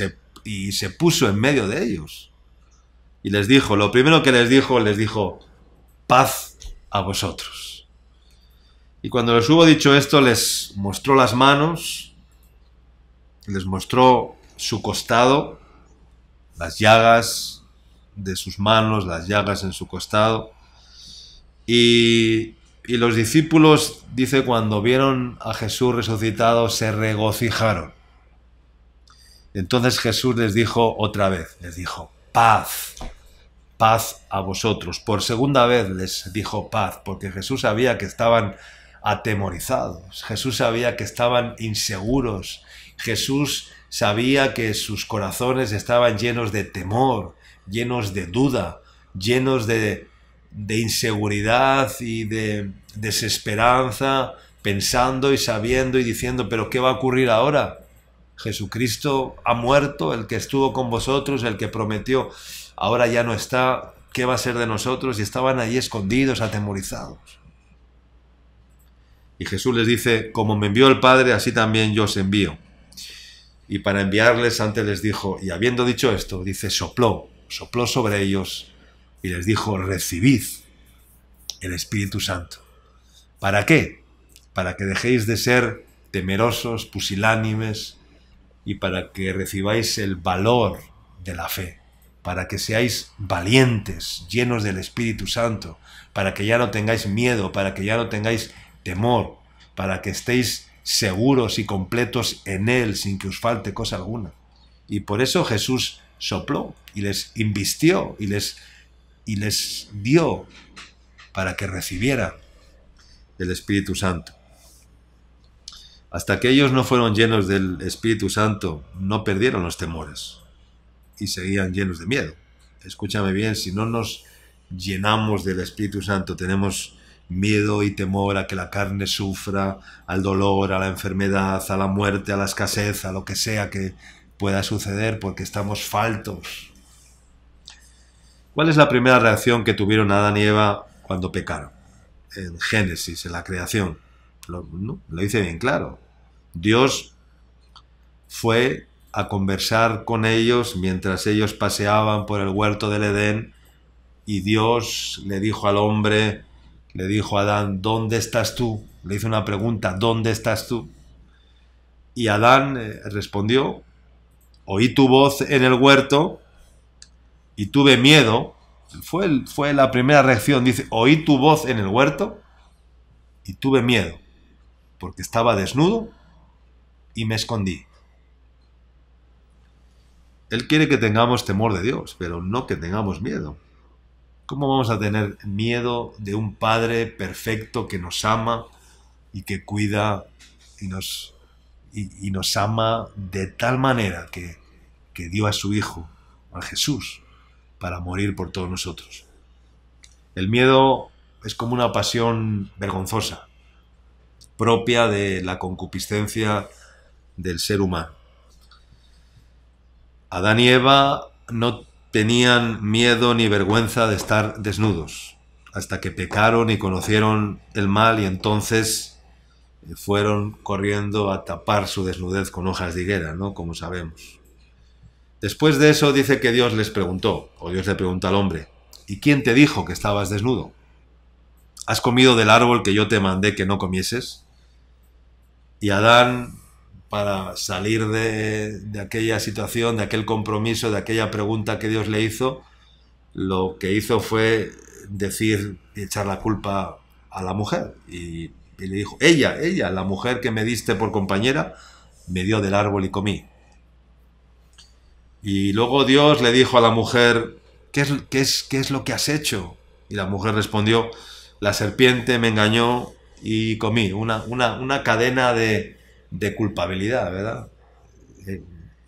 S1: se puso en medio de ellos. Y les dijo, lo primero que les dijo, paz a vosotros. Y cuando les hubo dicho esto, les mostró las manos, les mostró su costado, las llagas de sus manos, las llagas en su costado, y Y los discípulos, dice, cuando vieron a Jesús resucitado, se regocijaron. Entonces Jesús les dijo otra vez, les dijo, paz, paz a vosotros. Por segunda vez les dijo paz, porque Jesús sabía que estaban atemorizados, Jesús sabía que estaban inseguros, Jesús sabía que sus corazones estaban llenos de temor, llenos de duda, llenos de inseguridad y de desesperanza, pensando y sabiendo y diciendo, ¿pero qué va a ocurrir ahora? Jesucristo ha muerto, el que estuvo con vosotros, el que prometió, ahora ya no está, ¿qué va a ser de nosotros? Y estaban allí escondidos, atemorizados. Y Jesús les dice, como me envió el Padre, así también yo os envío. Y para enviarles antes les dijo, y habiendo dicho esto, dice, sopló sobre ellos y les dijo, recibid el Espíritu Santo. ¿Para qué? Para que dejéis de ser temerosos, pusilánimes, y para que recibáis el valor de la fe, para que seáis valientes, llenos del Espíritu Santo, para que ya no tengáis miedo, para que ya no tengáis temor, para que estéis seguros y completos en Él sin que os falte cosa alguna. Y por eso Jesús sopló y les invistió y les dio para que recibieran el Espíritu Santo. Hasta que ellos no fueron llenos del Espíritu Santo, no perdieron los temores y seguían llenos de miedo. Escúchame bien, si no nos llenamos del Espíritu Santo, tenemos miedo y temor a que la carne sufra, al dolor, a la enfermedad, a la muerte, a la escasez, a lo que sea que pueda suceder, porque estamos faltos. ¿Cuál es la primera reacción que tuvieron Adán y Eva cuando pecaron? En Génesis, en la creación. Lo dice bien claro. Dios fue a conversar con ellos mientras ellos paseaban por el huerto del Edén, y Dios le dijo al hombre, le dijo a Adán, ¿dónde estás tú? Le hizo una pregunta, ¿dónde estás tú? Y Adán respondió, oí tu voz en el huerto y tuve miedo. Fue la primera reacción, dice, oí tu voz en el huerto y tuve miedo, porque estaba desnudo y me escondí. Él quiere que tengamos temor de Dios, pero no que tengamos miedo. ¿Cómo vamos a tener miedo de un Padre perfecto que nos ama y que cuida y nos ama de tal manera que dio a su Hijo, a Jesús, para morir por todos nosotros? El miedo es como una pasión vergonzosa, propia de la concupiscencia del ser humano. Adán y Eva no tenían miedo ni vergüenza de estar desnudos, hasta que pecaron y conocieron el mal, y entonces fueron corriendo a tapar su desnudez con hojas de higuera, ¿no? Como sabemos. Después de eso dice que Dios les preguntó, o Dios le preguntó al hombre, ¿y quién te dijo que estabas desnudo? ¿Has comido del árbol que yo te mandé que no comieses? Y Adán, para salir de aquella situación, de aquel compromiso, de aquella pregunta que Dios le hizo, lo que hizo fue decir y echar la culpa a la mujer. Y le dijo, ella, la mujer que me diste por compañera, me dio del árbol y comí. Y luego Dios le dijo a la mujer, ¿qué es lo que has hecho? Y la mujer respondió, la serpiente me engañó y comí. Una cadena de culpabilidad, ¿verdad?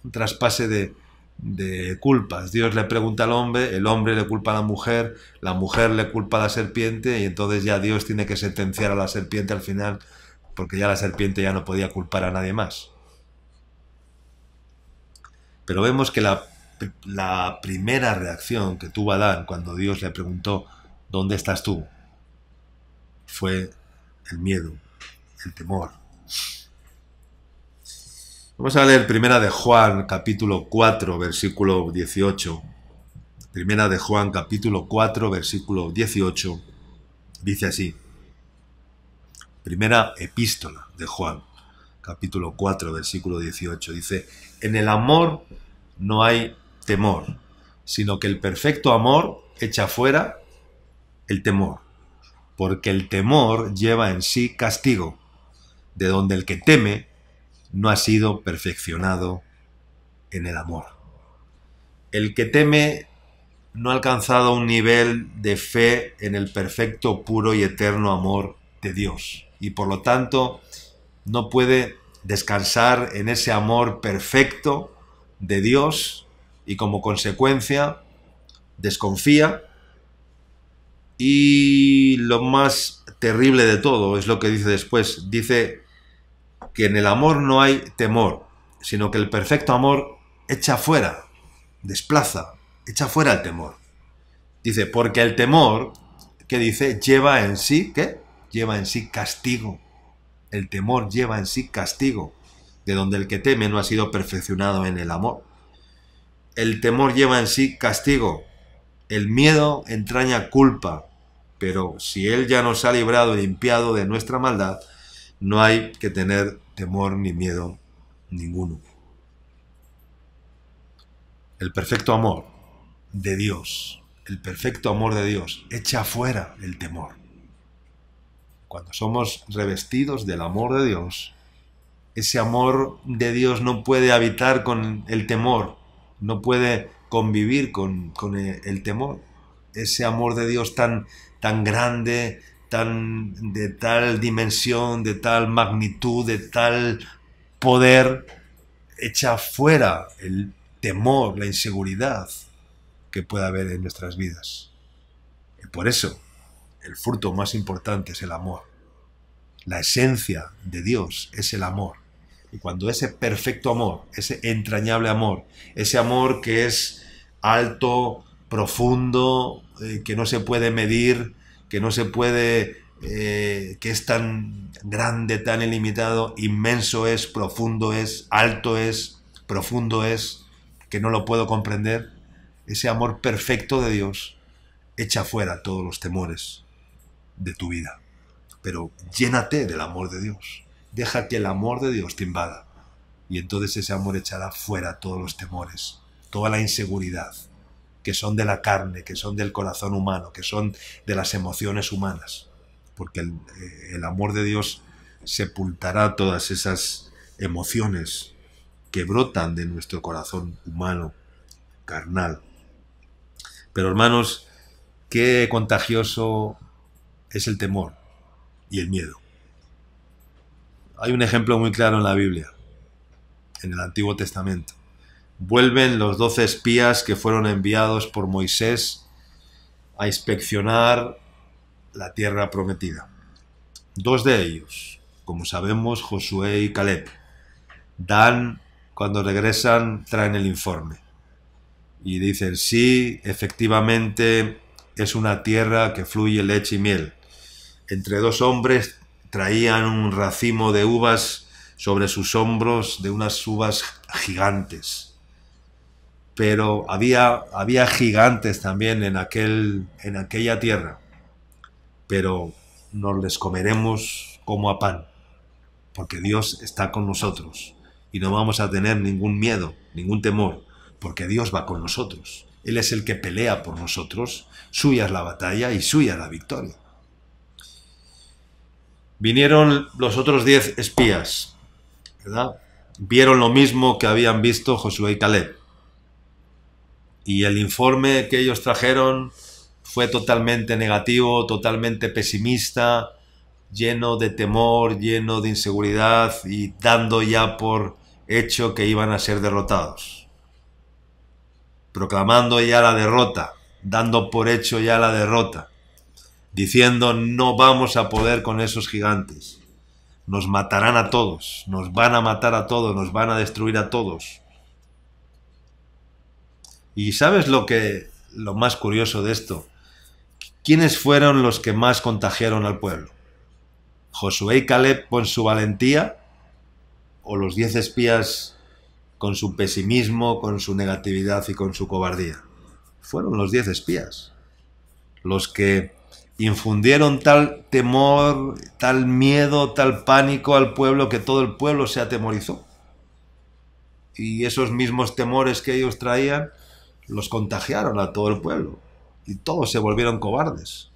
S1: Un traspase de culpas. Dios le pregunta al hombre, el hombre le culpa a la mujer le culpa a la serpiente, y entonces ya Dios tiene que sentenciar a la serpiente al final, porque ya la serpiente ya no podía culpar a nadie más. Pero vemos que la primera reacción que tuvo Adán cuando Dios le preguntó, ¿dónde estás tú?, fue el miedo, el temor. Vamos a leer Primera de Juan, capítulo 4, versículo 18. Primera de Juan, capítulo 4, versículo 18. Dice así. Primera epístola de Juan, capítulo 4, versículo 18. Dice, en el amor no hay temor, sino que el perfecto amor echa fuera el temor, porque el temor lleva en sí castigo, de donde el que teme no ha sido perfeccionado en el amor. El que teme no ha alcanzado un nivel de fe en el perfecto, puro y eterno amor de Dios, y por lo tanto no puede descansar en ese amor perfecto de Dios, y como consecuencia desconfía. Y lo más terrible de todo es lo que dice después. Dice que en el amor no hay temor, sino que el perfecto amor echa fuera, desplaza, echa fuera el temor. Dice, porque el temor, ¿qué dice? Lleva en sí, ¿qué? Lleva en sí castigo. El temor lleva en sí castigo, de donde el que teme no ha sido perfeccionado en el amor. El temor lleva en sí castigo. El miedo entraña culpa, pero si Él ya nos ha librado y limpiado de nuestra maldad, no hay que tener temor ni miedo ninguno. El perfecto amor de Dios, el perfecto amor de Dios, echa fuera el temor. Cuando somos revestidos del amor de Dios, ese amor de Dios no puede habitar con el temor, no puede convivir con el temor. Ese amor de Dios tan grande, de tal dimensión, de tal magnitud, de tal poder, echa fuera el temor, la inseguridad que pueda haber en nuestras vidas. Y por eso, el fruto más importante es el amor. La esencia de Dios es el amor. Y cuando ese perfecto amor, ese entrañable amor, ese amor que es alto, profundo, que no se puede medir, que no se puede, que es tan grande, tan ilimitado, inmenso es, profundo es, alto es, profundo es, que no lo puedo comprender, ese amor perfecto de Dios echa fuera todos los temores de tu vida. Pero llénate del amor de Dios. Deja que el amor de Dios te invada. Y entonces ese amor echará fuera todos los temores, toda la inseguridad, que son de la carne, que son del corazón humano, que son de las emociones humanas. Porque el amor de Dios sepultará todas esas emociones que brotan de nuestro corazón humano, carnal. Pero hermanos, qué contagioso es el temor y el miedo. Hay un ejemplo muy claro en la Biblia, en el Antiguo Testamento. Vuelven los 12 espías que fueron enviados por Moisés a inspeccionar la tierra prometida. 2 de ellos, como sabemos, Josué y Caleb, cuando regresan, traen el informe. Y dicen, sí, efectivamente, es una tierra que fluye leche y miel. Entre 2 hombres traían un racimo de uvas sobre sus hombros, de unas uvas gigantes. Pero había gigantes también en aquella tierra. Pero nos les comeremos como a pan, porque Dios está con nosotros. Y no vamos a tener ningún miedo, ningún temor, porque Dios va con nosotros. Él es el que pelea por nosotros. Suya es la batalla y suya la victoria. Vinieron los otros 10 espías, ¿verdad? Vieron lo mismo que habían visto Josué y Caleb. Y el informe que ellos trajeron fue totalmente negativo, totalmente pesimista, lleno de temor, lleno de inseguridad y dando ya por hecho que iban a ser derrotados. Proclamando ya la derrota, dando por hecho ya la derrota. Diciendo, no vamos a poder con esos gigantes. Nos matarán a todos, nos van a matar a todos, nos van a destruir a todos. ¿Y sabes lo más curioso de esto? ¿Quiénes fueron los que más contagiaron al pueblo? ¿Josué y Caleb con su valentía? ¿O los 10 espías con su pesimismo, con su negatividad y con su cobardía? Fueron los 10 espías los que infundieron tal temor, tal miedo, tal pánico al pueblo que todo el pueblo se atemorizó. Y esos mismos temores que ellos traían los contagiaron a todo el pueblo. Y todos se volvieron cobardes.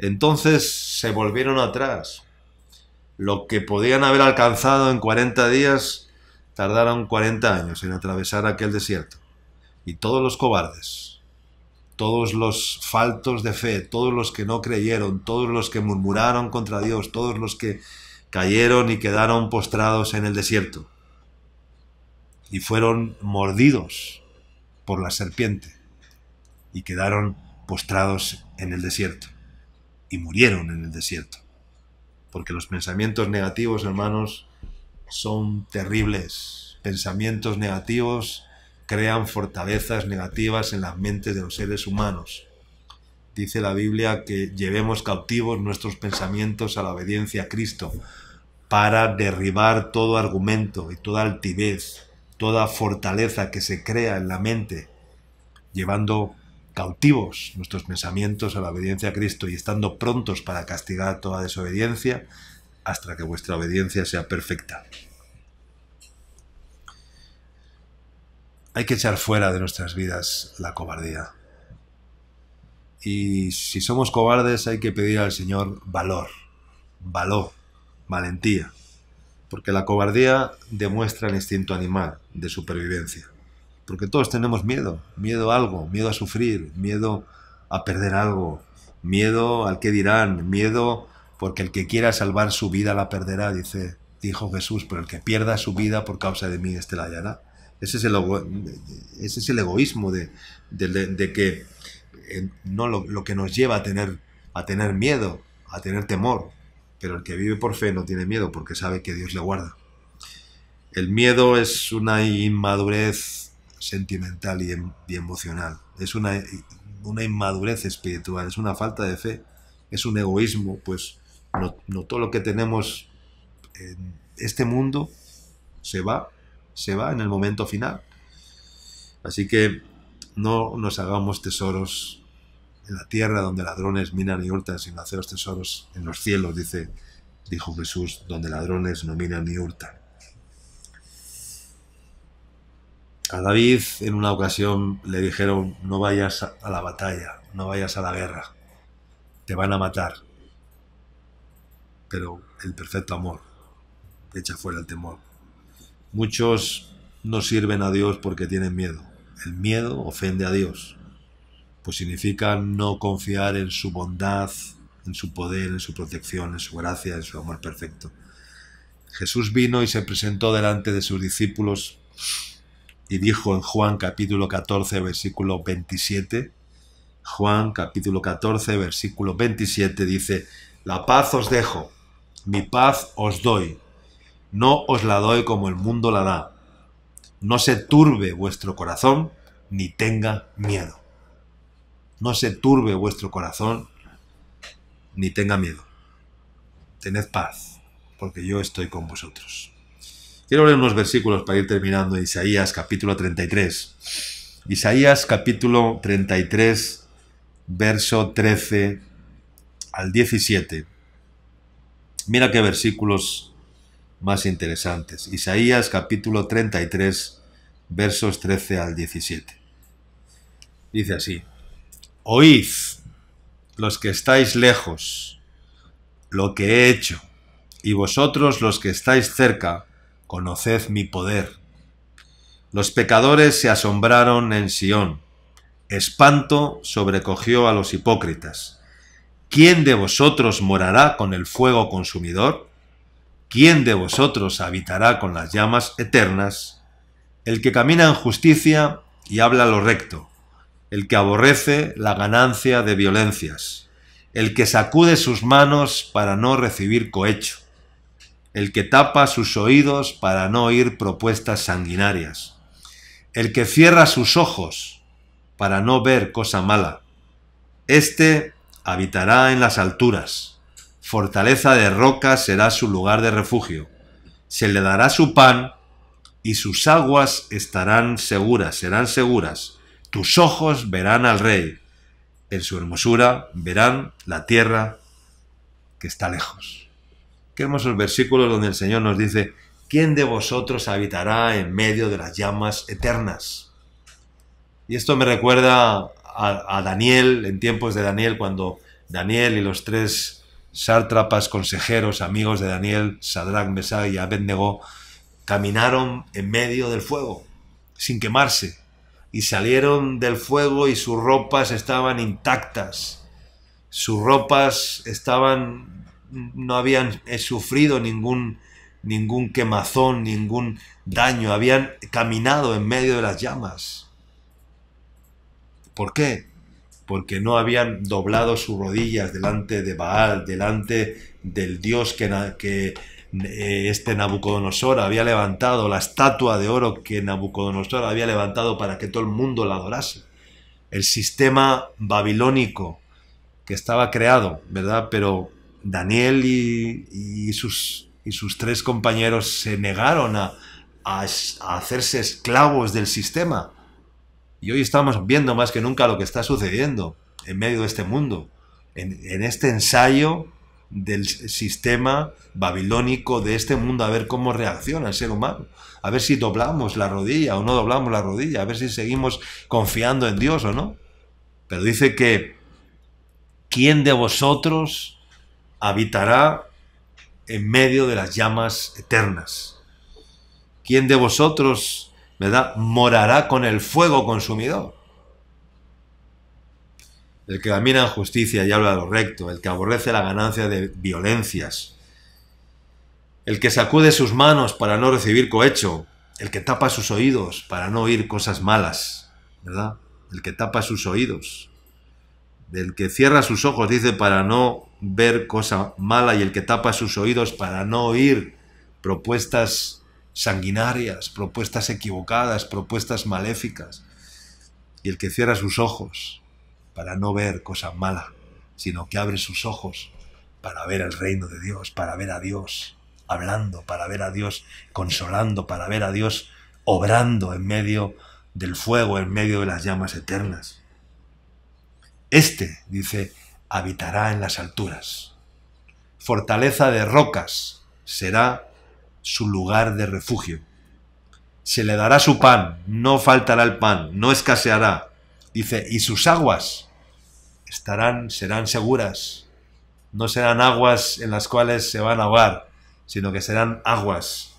S1: Entonces se volvieron atrás. Lo que podían haber alcanzado en 40 días, tardaron 40 años en atravesar aquel desierto. Y todos los cobardes, todos los faltos de fe, todos los que no creyeron, todos los que murmuraron contra Dios, todos los que cayeron y quedaron postrados en el desierto y fueron mordidos por la serpiente y quedaron postrados en el desierto y murieron en el desierto. Porque los pensamientos negativos, hermanos, son terribles. Pensamientos negativos crean fortalezas negativas en las mentes de los seres humanos. Dice la Biblia que llevemos cautivos nuestros pensamientos a la obediencia a Cristo para derribar todo argumento y toda altivez, toda fortaleza que se crea en la mente, llevando cautivos nuestros pensamientos a la obediencia a Cristo y estando prontos para castigar toda desobediencia hasta que vuestra obediencia sea perfecta. Hay que echar fuera de nuestras vidas la cobardía. Y si somos cobardes hay que pedir al Señor valor, valentía. Porque la cobardía demuestra el instinto animal de supervivencia. Porque todos tenemos miedo a algo, miedo a sufrir, miedo a perder algo, miedo al que dirán, miedo porque el que quiera salvar su vida la perderá, dijo Jesús, pero el que pierda su vida por causa de mí, este la hallará. Ese es el egoísmo de que no lo que nos lleva a tener miedo, a tener temor. Pero el que vive por fe no tiene miedo porque sabe que Dios le guarda. El miedo es una inmadurez sentimental y emocional. Es una inmadurez espiritual, es una falta de fe, es un egoísmo, pues no todo lo que tenemos en este mundo se va en el momento final. Así que no nos hagamos tesoros en la tierra donde ladrones minan y hurtan, sino haceros tesoros en los cielos, dijo Jesús, donde ladrones no minan ni hurtan. A David en una ocasión le dijeron: no vayas a la batalla, no vayas a la guerra, te van a matar. Pero el perfecto amor echa fuera el temor. Muchos no sirven a Dios porque tienen miedo. El miedo ofende a Dios, pues significa no confiar en su bondad, en su poder, en su protección, en su gracia, en su amor perfecto. Jesús vino y se presentó delante de sus discípulos y dijo en Juan capítulo 14, versículo 27, Juan capítulo 14, versículo 27 dice: la paz os dejo, mi paz os doy, no os la doy como el mundo la da. No se turbe vuestro corazón, ni tenga miedo. No se turbe vuestro corazón, ni tenga miedo. Tened paz, porque yo estoy con vosotros. Quiero leer unos versículos para ir terminando. Isaías capítulo 33. Isaías capítulo 33, verso 13 al 17. Mira qué versículos más interesantes. Isaías capítulo 33, versos 13 al 17. Dice así: oíd, los que estáis lejos, lo que he hecho, y vosotros los que estáis cerca, conoced mi poder. Los pecadores se asombraron en Sión, espanto sobrecogió a los hipócritas. ¿Quién de vosotros morará con el fuego consumidor? ¿Quién de vosotros habitará con las llamas eternas? El que camina en justicia y habla lo recto, el que aborrece la ganancia de violencias, el que sacude sus manos para no recibir cohecho, el que tapa sus oídos para no oír propuestas sanguinarias, el que cierra sus ojos para no ver cosa mala. Este habitará en las alturas, fortaleza de roca será su lugar de refugio. Se le dará su pan y sus aguas serán seguras. Tus ojos verán al Rey, en su hermosura verán la tierra que está lejos. Qué hermosos versículos donde el Señor nos dice: ¿quién de vosotros habitará en medio de las llamas eternas? Y esto me recuerda a Daniel, en tiempos de Daniel, cuando Daniel y los tres sártrapas consejeros, amigos de Daniel, Sadrach, Mesach y Abednego, caminaron en medio del fuego, sin quemarse, y salieron del fuego y sus ropas estaban intactas. Sus ropas no habían sufrido ningún quemazón, ningún daño, habían caminado en medio de las llamas. ¿Por qué? Porque no habían doblado sus rodillas delante de Baal, delante del dios que Nabucodonosor había levantado, la estatua de oro que Nabucodonosor había levantado para que todo el mundo la adorase. El sistema babilónico que estaba creado, ¿verdad? Pero Daniel y sus tres compañeros se negaron a hacerse esclavos del sistema. Y hoy estamos viendo más que nunca lo que está sucediendo en medio de este mundo, en este ensayo del sistema babilónico de este mundo, a ver cómo reacciona el ser humano, a ver si doblamos la rodilla o no doblamos la rodilla, a ver si seguimos confiando en Dios o no. Pero dice que ¿quién de vosotros habitará en medio de las llamas eternas? ¿Quién de vosotros, ¿verdad?, morará con el fuego consumidor? El que camina en justicia y habla de lo recto, el que aborrece la ganancia de violencias, el que sacude sus manos para no recibir cohecho, el que tapa sus oídos para no oír cosas malas, ¿verdad? El que tapa sus oídos, el que cierra sus ojos, dice, para no ver cosa mala, y el que tapa sus oídos para no oír propuestas sanguinarias, propuestas equivocadas, propuestas maléficas, y el que cierra sus ojos para no ver cosa mala, sino que abre sus ojos para ver el reino de Dios, para ver a Dios hablando, para ver a Dios consolando, para ver a Dios obrando en medio del fuego, en medio de las llamas eternas. Dice, habitará en las alturas. Fortaleza de rocas será su lugar de refugio. Se le dará su pan, no faltará el pan, no escaseará. Dice, y sus aguas serán seguras. No serán aguas en las cuales se van a ahogar, sino que serán aguas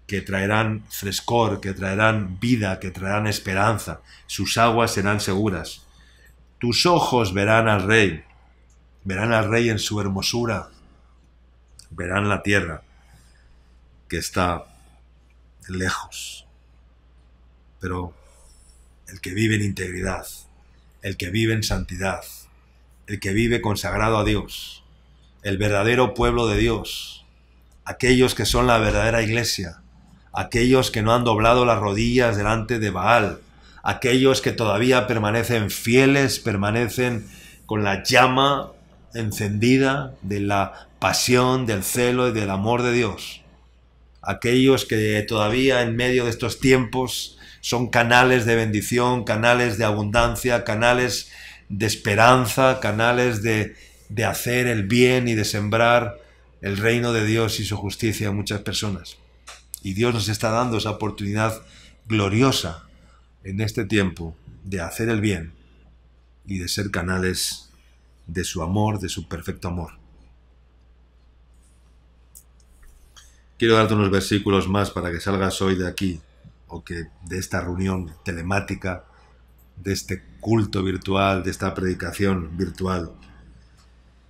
S1: que traerán frescor, que traerán vida, que traerán esperanza. Sus aguas serán seguras. Tus ojos verán al Rey en su hermosura, verán la tierra que está lejos. Pero el que vive en integridad, el que vive en santidad, el que vive consagrado a Dios, el verdadero pueblo de Dios, aquellos que son la verdadera iglesia, aquellos que no han doblado las rodillas delante de Baal, aquellos que todavía permanecen fieles, permanecen con la llama encendida de la pasión, del celo y del amor de Dios, aquellos que todavía en medio de estos tiempos son canales de bendición, canales de abundancia, canales de esperanza, canales de hacer el bien y de sembrar el reino de Dios y su justicia a muchas personas. Y Dios nos está dando esa oportunidad gloriosa en este tiempo de hacer el bien y de ser canales de su amor, de su perfecto amor. Quiero darte unos versículos más para que salgas hoy de aquí, o que de esta reunión telemática, de este culto virtual, de esta predicación virtual,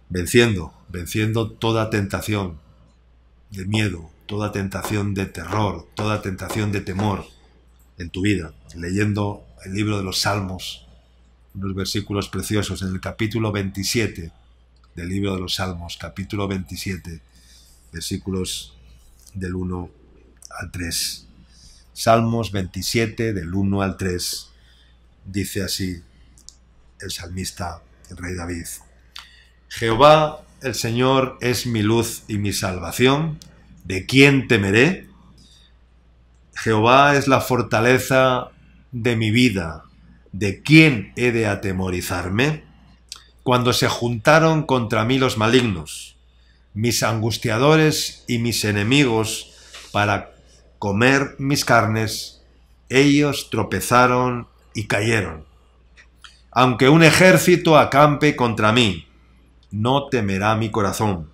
S1: venciendo toda tentación de miedo, toda tentación de terror, toda tentación de temor en tu vida, leyendo el libro de los Salmos, unos versículos preciosos en el capítulo 27 del libro de los Salmos, capítulo 27, versículos del 1 al 3. Salmos 27, del 1 al 3, dice así el salmista, el rey David: Jehová, el Señor, es mi luz y mi salvación, ¿de quién temeré? Jehová es la fortaleza de mi vida, ¿de quién he de atemorizarme? Cuando se juntaron contra mí los malignos, mis angustiadores y mis enemigos, para comer mis carnes, ellos tropezaron y cayeron. Aunque un ejército acampe contra mí, no temerá mi corazón.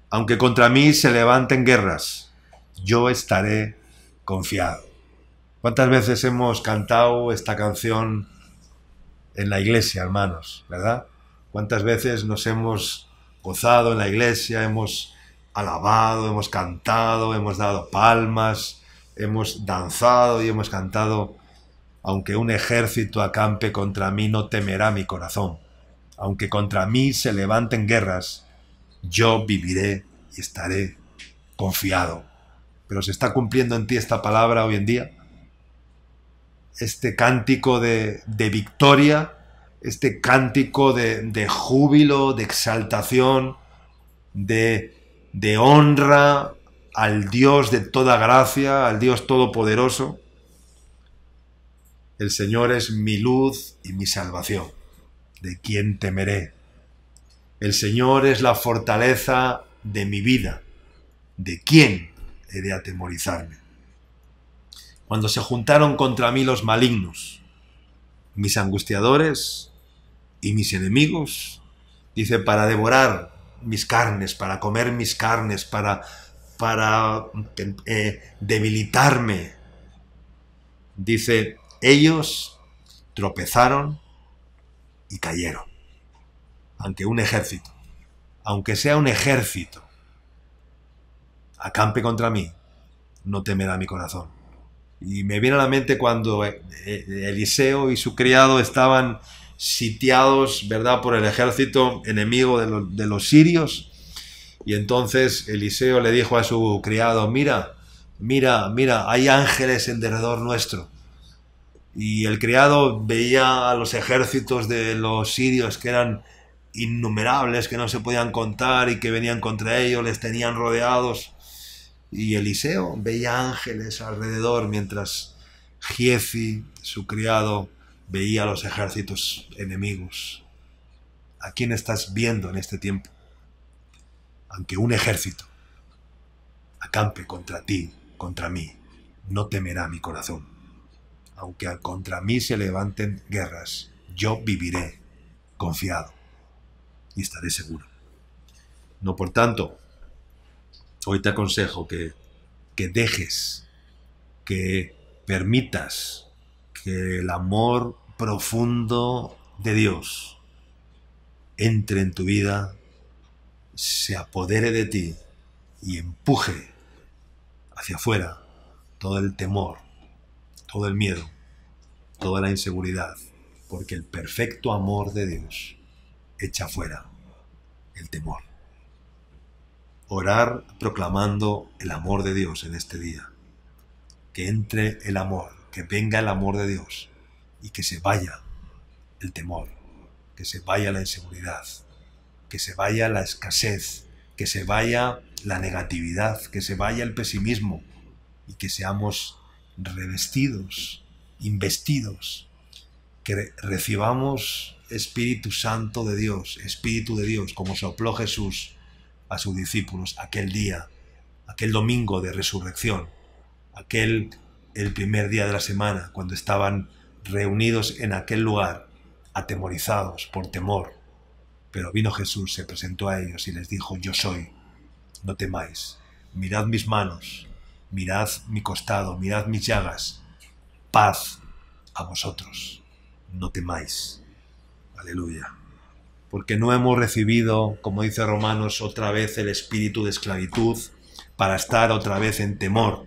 S1: Aunque contra mí se levanten guerras, yo estaré confiado. ¿Cuántas veces hemos cantado esta canción en la iglesia, hermanos? ¿Verdad? ¿Cuántas veces nos hemos gozado en la iglesia, hemos alabado, hemos cantado, hemos dado palmas, hemos danzado y hemos cantado? Aunque un ejército acampe contra mí, no temerá mi corazón. Aunque contra mí se levanten guerras, yo viviré y estaré confiado. Pero ¿se está cumpliendo en ti esta palabra hoy en día? Este cántico de victoria, este cántico de júbilo, de exaltación, de honra al Dios de toda gracia, al Dios todopoderoso. El Señor es mi luz y mi salvación. ¿De quién temeré? El Señor es la fortaleza de mi vida. ¿De quién he de atemorizarme? Cuando se juntaron contra mí los malignos, mis angustiadores y mis enemigos, dice, para devorar mis carnes, para comer mis carnes, para debilitarme, dice, ellos tropezaron y cayeron. Aunque un ejército, aunque sea un ejército, acampe contra mí, no temerá mi corazón. Y me viene a la mente cuando Eliseo y su criado estaban sitiados, ¿verdad?, por el ejército enemigo de los sirios. Y entonces Eliseo le dijo a su criado, mira, hay ángeles en derredor nuestro. Y el criado veía a los ejércitos de los sirios que eran innumerables, que no se podían contar y que venían contra ellos, les tenían rodeados. Y Eliseo veía ángeles alrededor mientras Giezi, su criado, veía a los ejércitos enemigos. ¿A quién estás viendo en este tiempo? Aunque un ejército acampe contra ti, contra mí, no temerá mi corazón. Aunque contra mí se levanten guerras, yo viviré confiado y estaré seguro. No, por tanto, hoy te aconsejo que dejes, que permitas que el amor profundo de Dios entre en tu vida, se apodere de ti y empuje hacia afuera todo el temor, todo el miedo, toda la inseguridad, porque el perfecto amor de Dios echa fuera el temor. Orar proclamando el amor de Dios en este día. Que entre el amor, que venga el amor de Dios y que se vaya el temor, que se vaya la inseguridad, que se vaya la escasez, que se vaya la negatividad, que se vaya el pesimismo y que seamos revestidos, investidos, que recibamos Espíritu Santo de Dios, Espíritu de Dios, como sopló Jesús a sus discípulos aquel día, aquel domingo de resurrección, el primer día de la semana, cuando estaban reunidos en aquel lugar, atemorizados por temor. Pero vino Jesús, se presentó a ellos y les dijo, yo soy, no temáis, mirad mis manos, mirad mi costado, mirad mis llagas, paz a vosotros, no temáis. Aleluya. Porque no hemos recibido, como dice Romanos, otra vez el espíritu de esclavitud para estar otra vez en temor,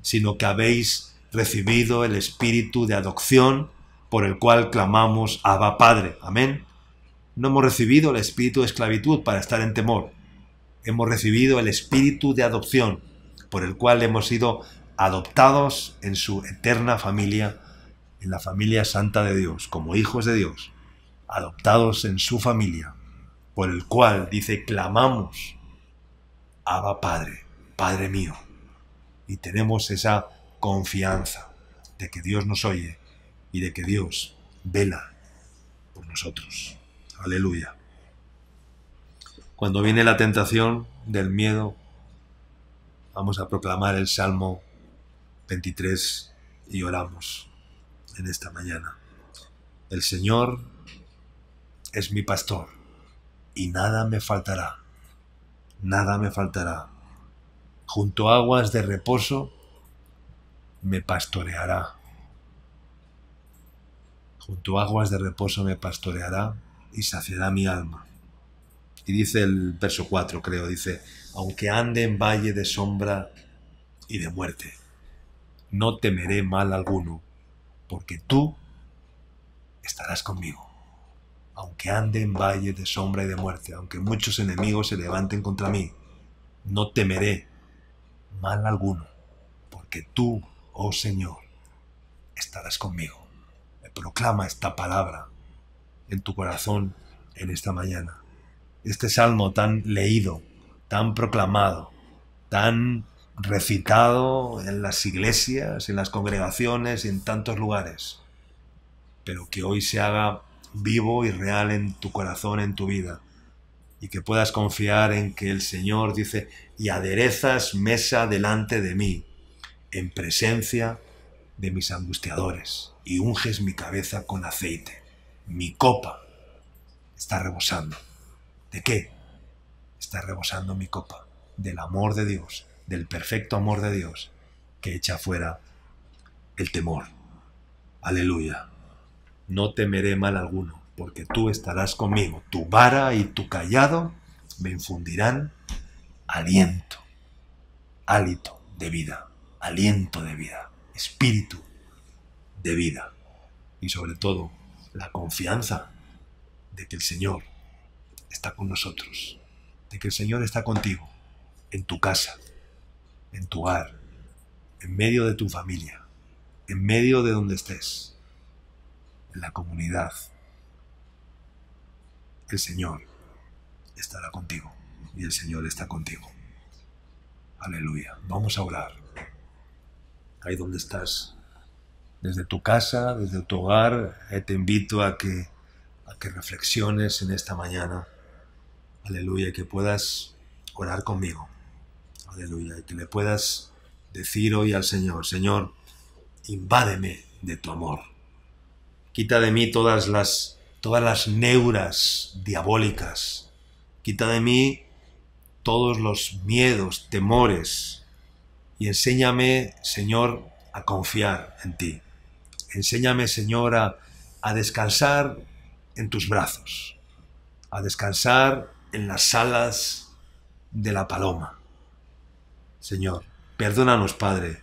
S1: sino que habéis recibido el espíritu de adopción por el cual clamamos Abba Padre. Amén. No hemos recibido el espíritu de esclavitud para estar en temor. Hemos recibido el espíritu de adopción por el cual hemos sido adoptados en su eterna familia, en la familia santa de Dios, como hijos de Dios, adoptados en su familia, por el cual, dice, clamamos Abba Padre, Padre mío. Y tenemos esa confianza de que Dios nos oye y de que Dios vela por nosotros. Aleluya. Cuando viene la tentación del miedo, vamos a proclamar el Salmo 23 y oramos en esta mañana. El Señor es mi pastor y nada me faltará, nada me faltará. Junto a aguas de reposo me pastoreará. Junto a aguas de reposo me pastoreará y saciará mi alma. Y dice el verso 4, creo, dice, aunque ande en valle de sombra y de muerte, no temeré mal alguno, porque tú estarás conmigo. Aunque ande en valle de sombra y de muerte, aunque muchos enemigos se levanten contra mí, no temeré mal alguno, porque tú, oh Señor, estarás conmigo. Me proclama esta palabra en tu corazón en esta mañana. Este salmo tan leído, tan proclamado, tan recitado en las iglesias, en las congregaciones y en tantos lugares, pero que hoy se haga vivo y real en tu corazón, en tu vida, y que puedas confiar en que el Señor dice, y aderezas mesa delante de mí, en presencia de mis angustiadores, y unges mi cabeza con aceite. Mi copa está rebosando. ¿De qué? Está rebosando mi copa. Del amor de Dios, del perfecto amor de Dios, que echa fuera el temor. Aleluya. No temeré mal alguno, porque tú estarás conmigo. Tu vara y tu cayado me infundirán aliento, hálito de vida, aliento de vida, espíritu de vida. Y sobre todo, la confianza de que el Señor está con nosotros, de que el Señor está contigo, en tu casa, en tu hogar, en medio de tu familia, en medio de donde estés, en la comunidad. El Señor estará contigo y el Señor está contigo. Aleluya. Vamos a orar. Ahí donde estás, desde tu casa, desde tu hogar, te invito a que reflexiones en esta mañana. Aleluya. Y que puedas orar conmigo. Aleluya. Y que le puedas decir hoy al Señor, Señor, invádeme de tu amor. Quita de mí todas las neuras diabólicas. Quita de mí todos los miedos, temores. Y enséñame, Señor, a confiar en ti. Enséñame, Señor, a descansar en tus brazos. A descansar en las alas de la paloma. Señor, perdónanos, Padre,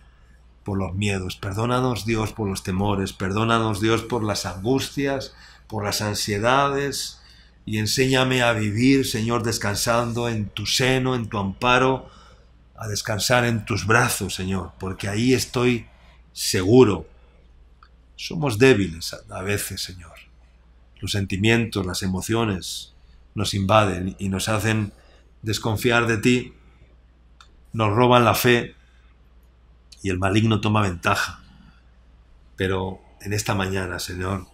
S1: por los miedos. Perdónanos, Dios, por los temores. Perdónanos, Dios, por las angustias, por las ansiedades. Y enséñame a vivir, Señor, descansando en tu seno, en tu amparo, a descansar en tus brazos, Señor, porque ahí estoy seguro. Somos débiles a veces, Señor. Los sentimientos, las emociones nos invaden y nos hacen desconfiar de ti, nos roban la fe y el maligno toma ventaja. Pero en esta mañana, Señor,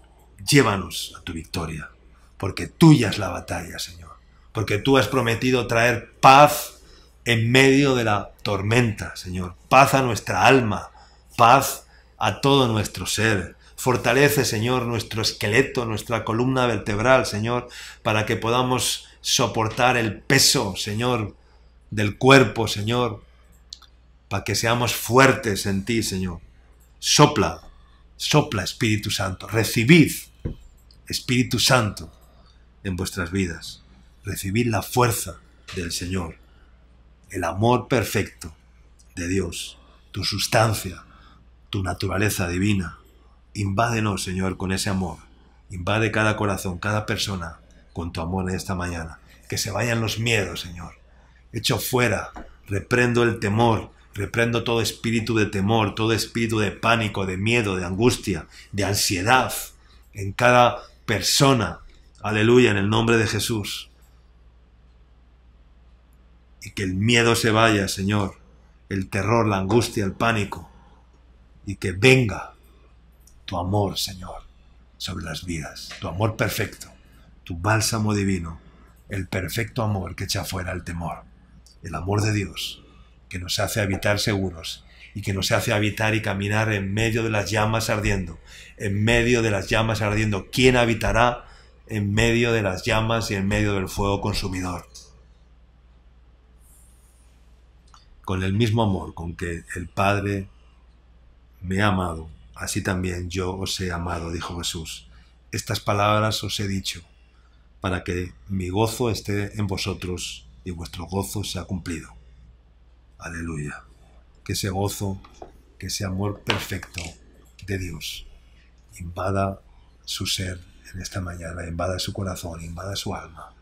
S1: llévanos a tu victoria, porque tuya es la batalla, Señor, porque tú has prometido traer paz en medio de la tormenta, Señor, paz a nuestra alma, paz a todo nuestro ser. Fortalece, Señor, nuestro esqueleto, nuestra columna vertebral, Señor, para que podamos soportar el peso, Señor, del cuerpo, Señor, para que seamos fuertes en ti, Señor. Sopla, sopla, Espíritu Santo. Recibid, Espíritu Santo, en vuestras vidas. Recibid la fuerza del Señor, el amor perfecto de Dios, tu sustancia, tu naturaleza divina. Invádenos, Señor, con ese amor. Invade cada corazón, cada persona, con tu amor en esta mañana. Que se vayan los miedos, Señor. Echo fuera, reprendo el temor, reprendo todo espíritu de temor, todo espíritu de pánico, de miedo, de angustia, de ansiedad en cada persona. Aleluya, en el nombre de Jesús. Y que el miedo se vaya, Señor, el terror, la angustia, el pánico, y que venga tu amor, Señor, sobre las vidas, tu amor perfecto, tu bálsamo divino, el perfecto amor que echa fuera el temor, el amor de Dios, que nos hace habitar seguros y que nos hace habitar y caminar en medio de las llamas ardiendo, en medio de las llamas ardiendo. ¿Quién habitará en medio de las llamas y en medio del fuego consumidor? Con el mismo amor con que el Padre me ha amado, así también yo os he amado, dijo Jesús. Estas palabras os he dicho, para que mi gozo esté en vosotros y vuestro gozo sea cumplido. Aleluya. Que ese gozo, que ese amor perfecto de Dios invada su ser en esta mañana, invada su corazón, invada su alma,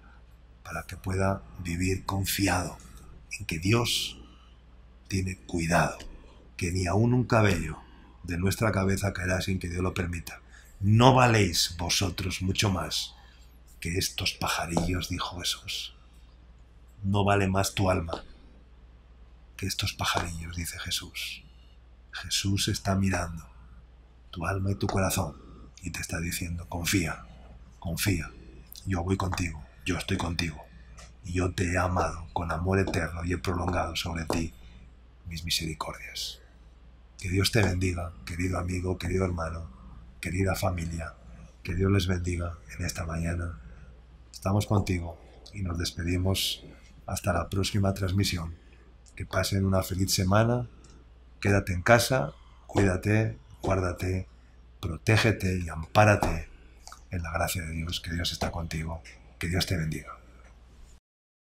S1: para que pueda vivir confiado en que Dios tiene cuidado, que ni aun un cabello de nuestra cabeza caerá sin que Dios lo permita. No valéis vosotros mucho más que estos pajarillos, dijo Jesús. No vale más tu alma que estos pajarillos, dice Jesús. Jesús está mirando tu alma y tu corazón y te está diciendo, confía, confía, yo voy contigo, yo estoy contigo y yo te he amado con amor eterno y he prolongado sobre ti mis misericordias. Que Dios te bendiga, querido amigo, querido hermano, querida familia, que Dios les bendiga en esta mañana. Estamos contigo y nos despedimos hasta la próxima transmisión. Que pasen una feliz semana, quédate en casa, cuídate, guárdate, protégete y ampárate en la gracia de Dios, que Dios está contigo, que Dios te bendiga.